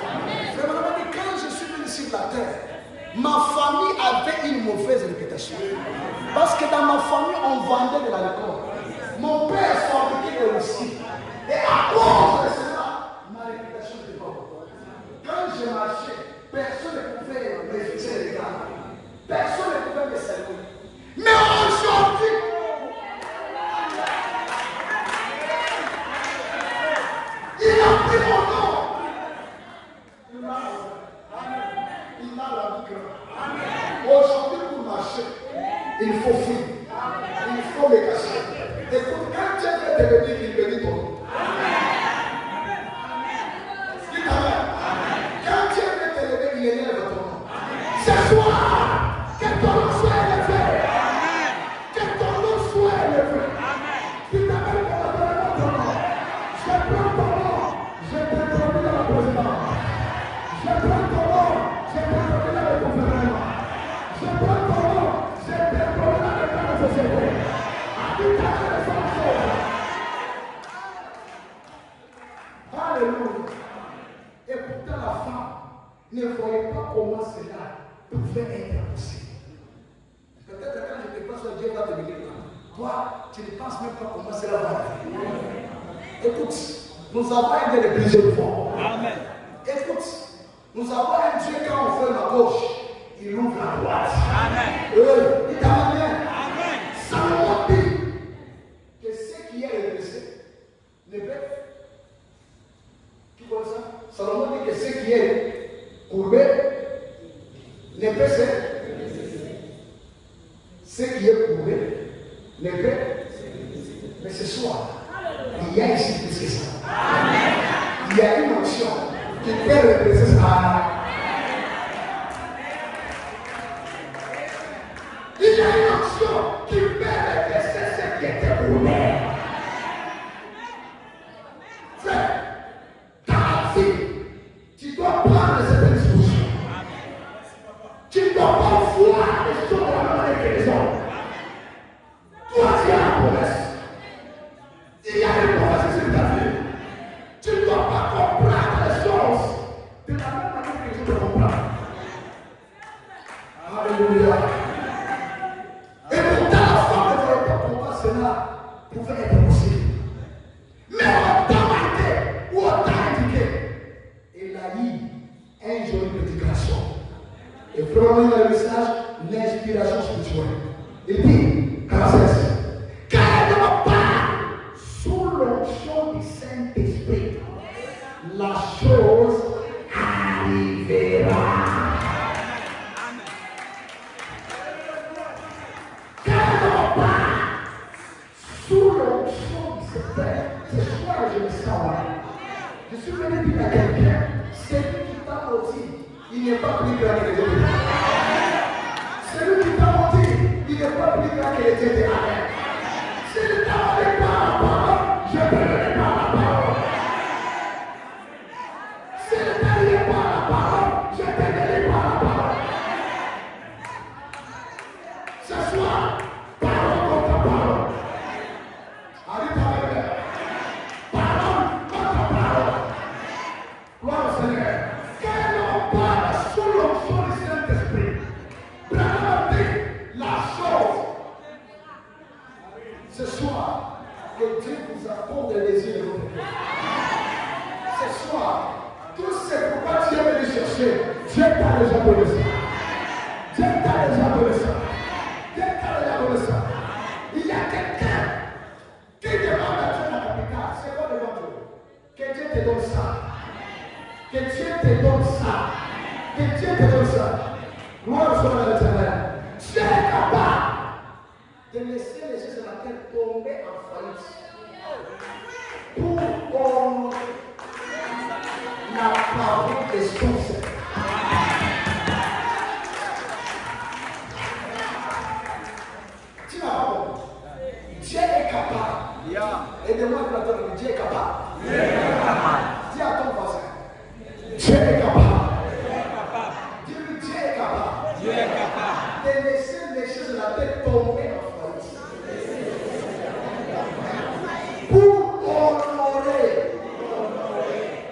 Vraiment, quand je suis venu sur la terre, ma famille avait une mauvaise réputation. Parce que dans ma famille, on vendait de l'alcool. Mon père fabriquait des whisky. Et à cause de cela, ma réputation était bonne. Quand je marchais, personne ne pouvait me fixer les gars. Personne ne pouvait me saluer. Mais aujourd'hui, il a pris mon nom. Il m'a la vie. Aujourd'hui, pour marcher, il faut fuir. Il faut me cacher. Écoute, quand Dieu veut te bénir, il bénit ton nom. Dis amen. Quand Dieu veut te lever, il élève ton nom. Ce soir, que ton nom soit élevé. Que ton nom soit élevé. Tu t'appelles pour ton nom. Je prends ton nom. Je t'introduis dans la présidence. Je prends ton nom. Je t'introduis dans le gouvernement. Je prends ton nom. Je t'introduis dans le plan de société. Alléluia. Et pourtant la femme ne voyait pas comment cela pouvait être possible. Peut-être quand je te passe, Dieu va te bénir. Toi, tu ne penses même pas comment cela va arriver. Écoute, nous avons un Dieu de plusieurs fois. Amen. Écoute, nous avons un Dieu quand on fait la gauche, il ouvre la droite. Amen. Il t'a amené. Amen. Salomon dit que ce qui est redressé ne peut. Qui voit ça? Salomon dit que ce qui est courbé ne peut se. Ce qui est courbé ne peut. Mais ce soir, il y a ici plus que ça. Il y a une option qui peut redresser ça. Il y a une option qui peut redresser ce qui était courbé. Frère, dans la vie, tu dois prendre cette disposition. Tu ne dois pas voir les choses de la même manière que les autres. Toi, tu as la promesse. Il y a une promesse sur ta vie. Tu ne dois pas comprendre les choses de la même manière que les autres comprennent. Alléluia. Et pourtant, la femme ne voyait pas comment cela pouvait être possible. Mais autant marqué ou autant indiqué, il a eu un joli petit garçon. Et vraiment, dans le message, l'inspiration spirituelle. Il dit, 46, car elle ne pas sous l'onction du Saint-Esprit, la chose arrivera. Car elle ne pas sous l'onction du Saint-Esprit, ce soir je me sens là. Je suis venu dire à quelqu'un, celui qui t'a menti, il n'est pas plus grand que les autres. Celui qui t'a menti, il n'est pas plus grand que les autres. S'il t'a donné par la parole, je te donne par la parole. S'il t'a donné par la parole, je te donne par la parole. Ce soir, parole contre parole. Arrête avec elle. Parole contre parole. Gloire au Seigneur. parle sous l'onction du Saint-Esprit. Branham dit la chose. Ce soir, que Dieu vous accorde les désirs de votre cœur. Ce soir, tout ce pourquoi tu es venu chercher, Dieu t'a déjà donné ça. Dieu t'a déjà donné ça. Dieu t'a déjà donné ça. Il y a quelqu'un qui demande à Dieu la capitale. C'est quoi devant Dieu? Que Dieu te donne ça. Que Dieu te donne ça. Que Dieu te donne ça. Gloire soit à l'Éternel. Dieu est capable de laisser les choses de la terre tomber en faillite pour honorer la parole de son Seigneur. Tu n'as pas compris. Dieu est capable. Aide-moi à dire Dieu est capable. Dis à ton voisin. Dieu est capable. Dis-lui Dieu est capable. De laisser les choses de la terre tomber en faillite pour honorer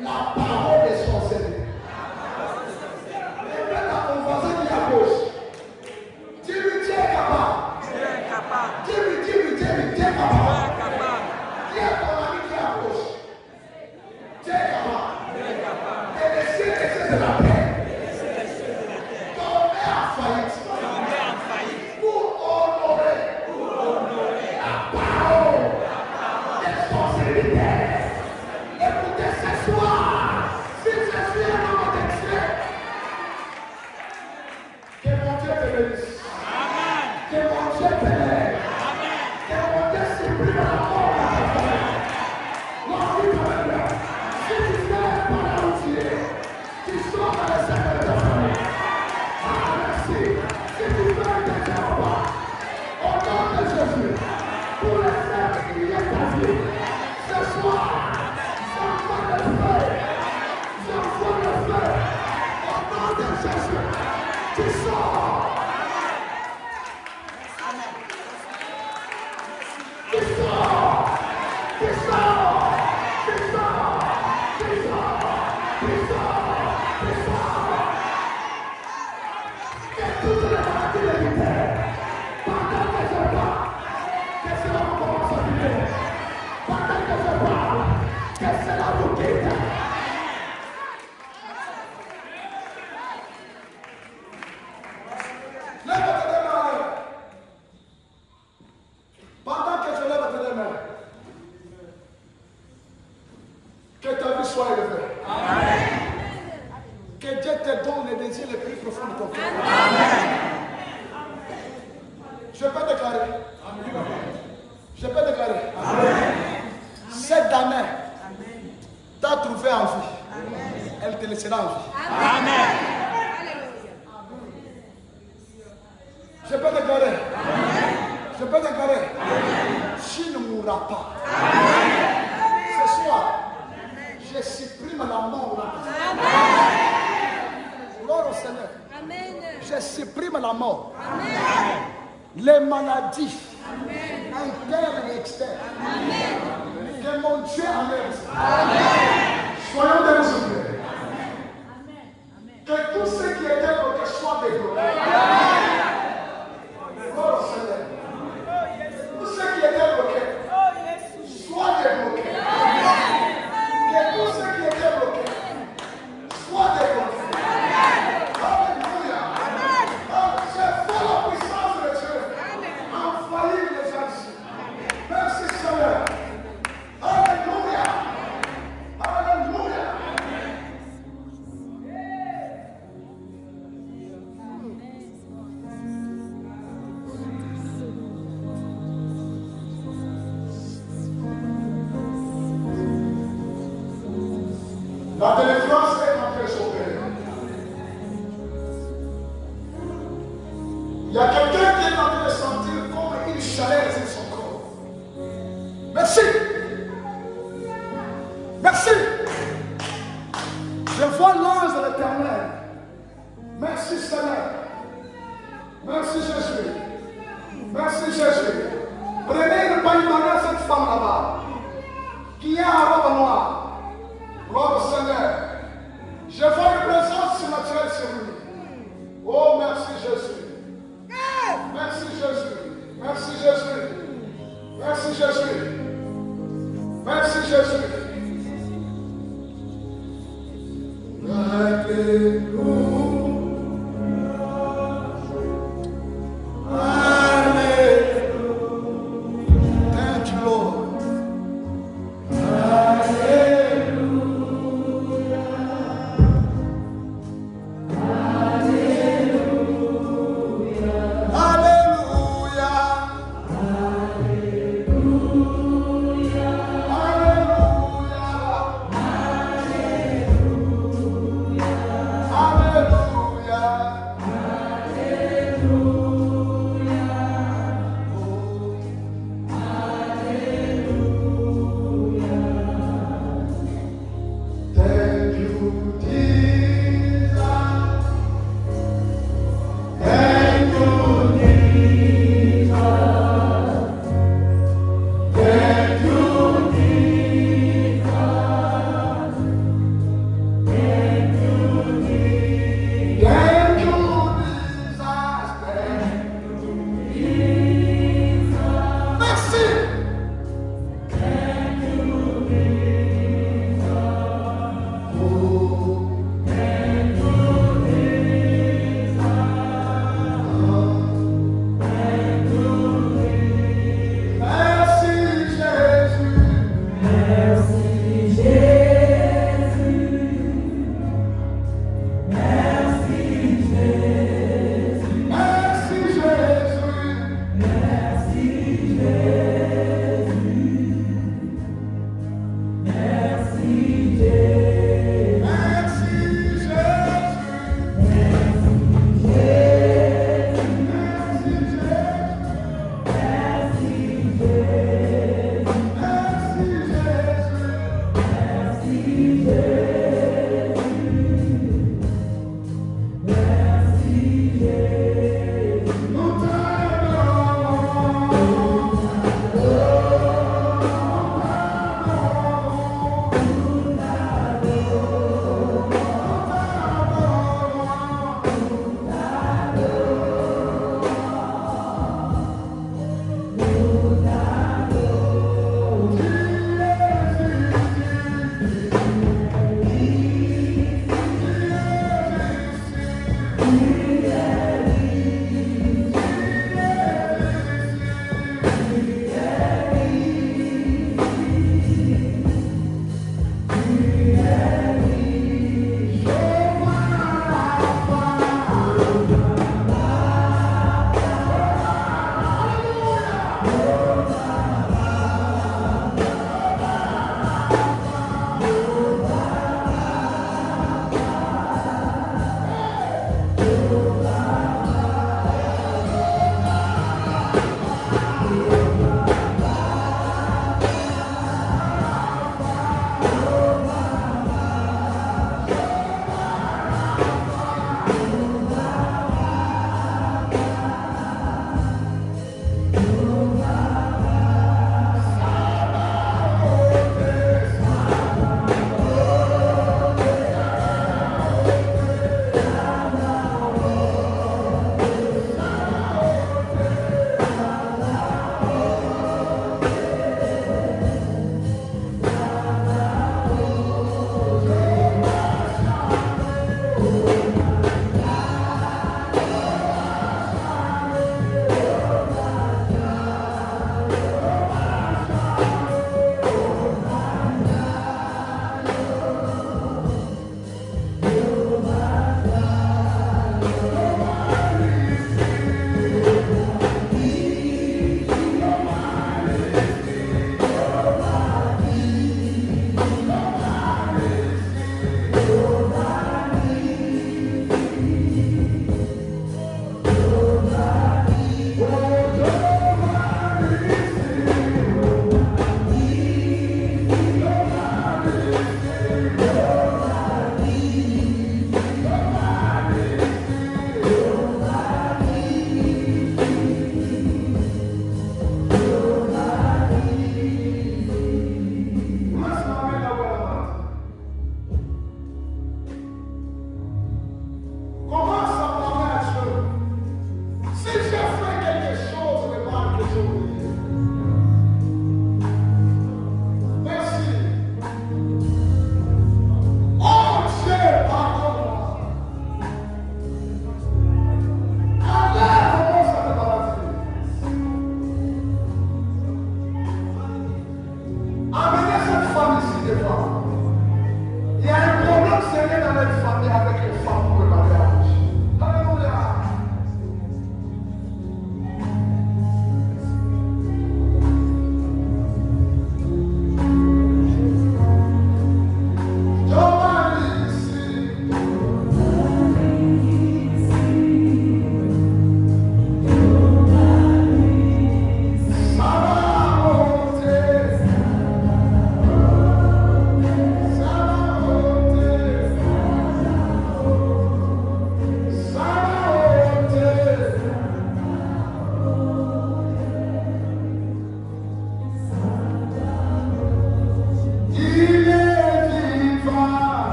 la parole de son Seigneur. Et maintenant, ton voisin qui est à gauche. Dis-lui Dieu est capable. Dis-lui Dieu est capable. Dis à ton ami qui est à gauche. Dieu est capable. De laisser les choses de la terre tomber en faillite pour honorer la parole de son serviteur. Écoutez ce soir, si je suis un homme de Dieu, que mon Dieu te bénisse. Que mon Dieu te lève. Que mon Dieu supprime la mort dans ta famille. Lorsqu'il te lève, si tu fais par la routier, tu sors dans les cercles de ta famille. Ah, merci. Si tu fais des erreurs, au nom de Jésus, pour les faire crier ta vie, ce soir, j'envoie le feu. J'envoie le feu. Au nom de Jésus, tu sors. Tu sors. Tu sors. Tu sors. Tu sors. Tu sors. Tu sors. Que toutes les maladies les libèrent. Pendant que je parle, que cela vous commence à libérer. Pendant que je parle, que cela vous quitte. Lève tes deux mains. Pendant que je lève tes deux mains, que ta vie soit élevée. Que Dieu te donne les désirs les plus profonds de ton cœur. Je peux déclarer. Je peux déclarer. Cette année, t'as trouvé en vie. Elle te laissera en vie. Je peux déclarer. Je peux déclarer. Tu ne mourras pas. Ce soir, je supprime la mort. Gloire au Seigneur. Je supprime la mort. Les maladies internes et externes. Que mon Dieu enlève. Soyons des soufflés. Que tout ce qui était bloqué soit débloqué. Gloire au Seigneur. Tout ce qui était bloqué soit débloqué. Que tout ce qui était bloqué soit débloqué. Alléluia. Je fais la puissance de Dieu. Infaillible les gens ici. Merci Seigneur. Alléluia. Alléluia. La délivrance est en train de s'opérer. Il y a quelqu'un qui est en train de sentir comme une chaleur sur son corps. Merci. Merci. Je vois l'ange de l'Éternel. Merci Seigneur. Merci Jésus. Merci Jésus. Prenez une baïmana à cette femme là-bas qui a un robe noire. Gloire au Seigneur. Je vois une présence sur la Oh, merci Jésus. Merci Jésus. Merci Jésus. Merci Jésus. Merci Jésus. Thank you, Lord.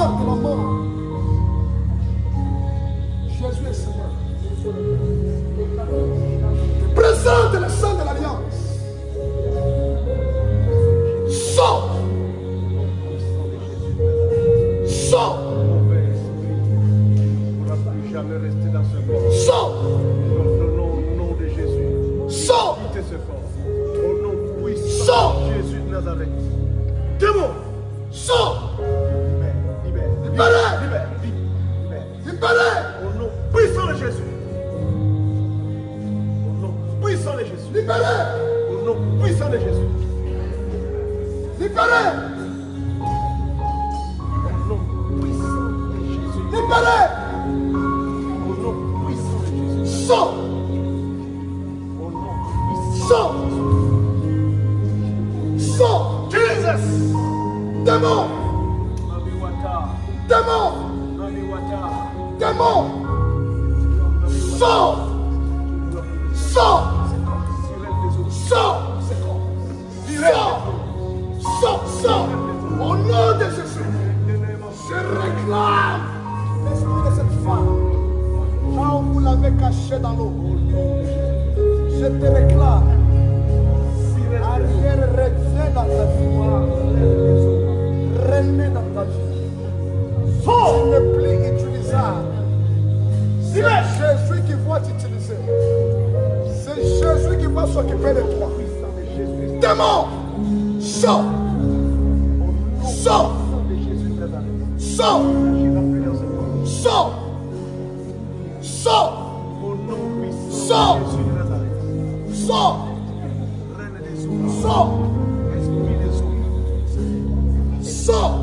peur de la mort. Jésus est Seigneur. Présente le sang de l'Alliance. Sors. Sors. On ne va plus jamais rester dans ce corps. Sors. Au nom de Jésus. Sors. Quittez ce corps. Au nom puissant Sors. de Jésus de Nazareth. Démon. Sors. Libère. Libérez. Libère. Libérez. Au nom puissant de Jésus. Au nom puissant de Jésus. Libérez. Au nom puissant de Jésus. Libérez. Au nom puissant de Jésus. Libérez. Au nom puissant de Jésus. Sors. Au nom puissant. Sors. Sors. Jesus. Démon. Nabiwata. Démon. Nabiwata. Démon. Sors. Sors. Sors. Sors. Sors. Sors. Au nom de Jésus. Je réclame l'esprit de cette femme. Là où vous l'avez caché dans l'eau. Je te réclame. Arrière, reviens dans ta vie. Renais dans ta vie. Tu n'es plus utilisable. C'est Jésus qui va t'utiliser. C'est Jésus qui va s'occuper de toi. Démon, sors. Sors. Sors. Sors. Sors. Sors. Sors. Sors. Sors.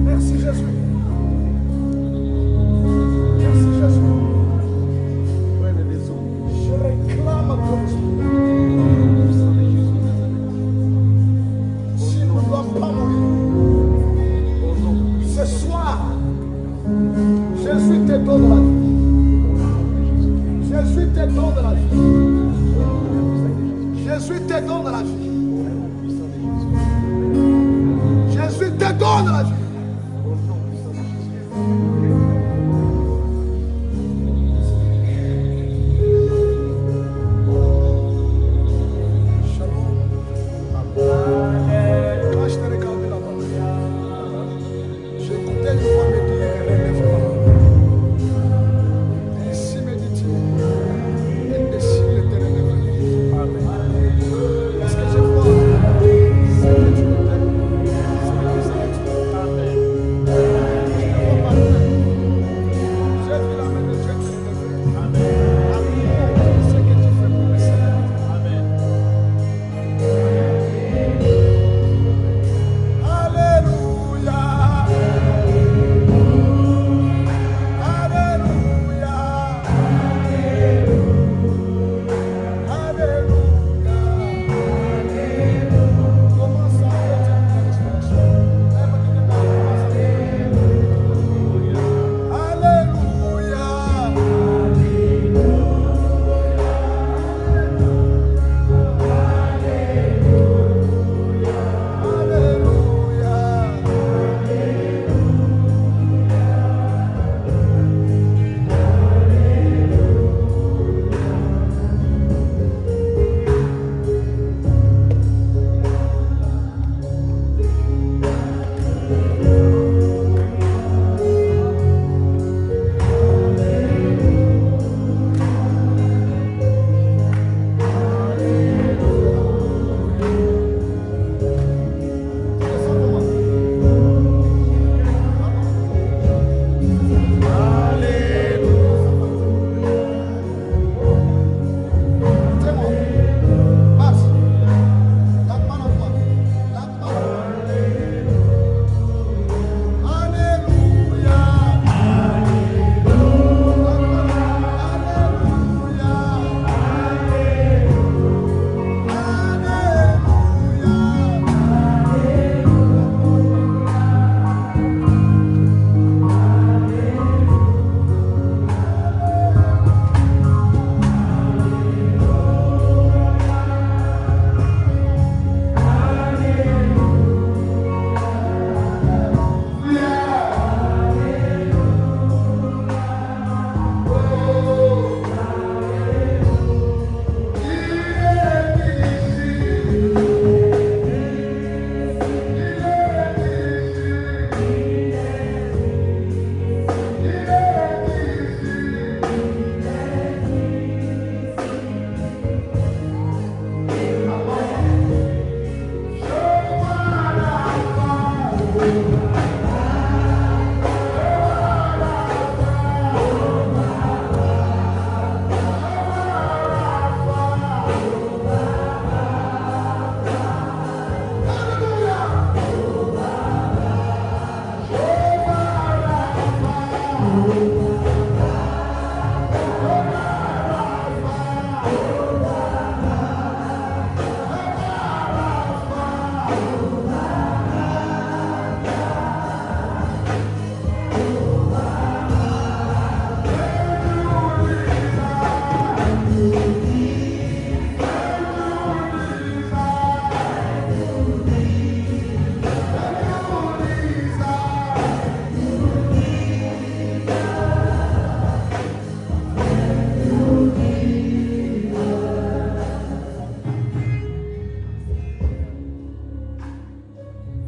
Merci Jésus. Merci Jésus. Je réclame ton esprit. Tu ne dois pas mourir. Ce soir, Jésus te donne la vie. Jésus te donne la vie. Jésus te donne la vie. Jésus te donne la vie. Amen.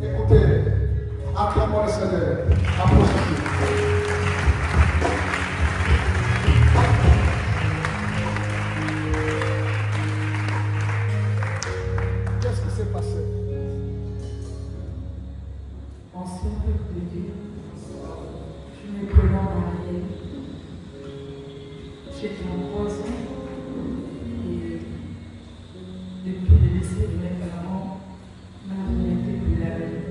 Écoutez, acclamons le Seigneur. Approchez-vous. Qu'est-ce qui s'est passé? Ancien peuple de Dieu, je me présente en arrière. J'étais en 3 ans et depuis le décès de mes parents, ma vie n'était plus la même.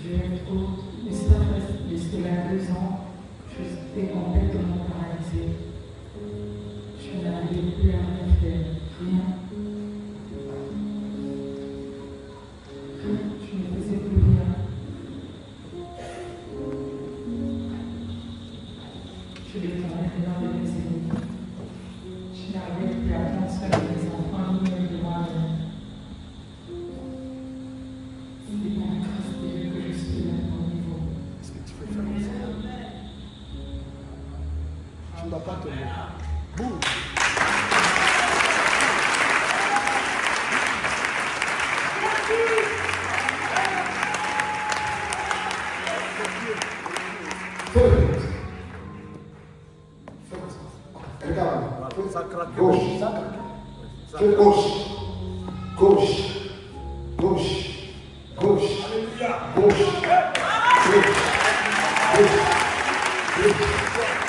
J'ai trop jusqu'à 2 ans, j'étais complètement paralysée. Je n'arrivais plus à rien faire, rien. Je ne faisais plus rien. Je déclarais dans les décennies. Je n'arrivais plus à prendre soin de mes enfants ni même de moi-même. C'est par la grâce de Dieu que je suis à mon niveau. Est-ce que tu peux faire comme ça? Tu ne vas pas te mettre. Boum! Regarde. Ça craque. Gauche. Fais gauche. Gauche. Gauche. Gauche. Gauche. Gauche. Gauche. Gauche.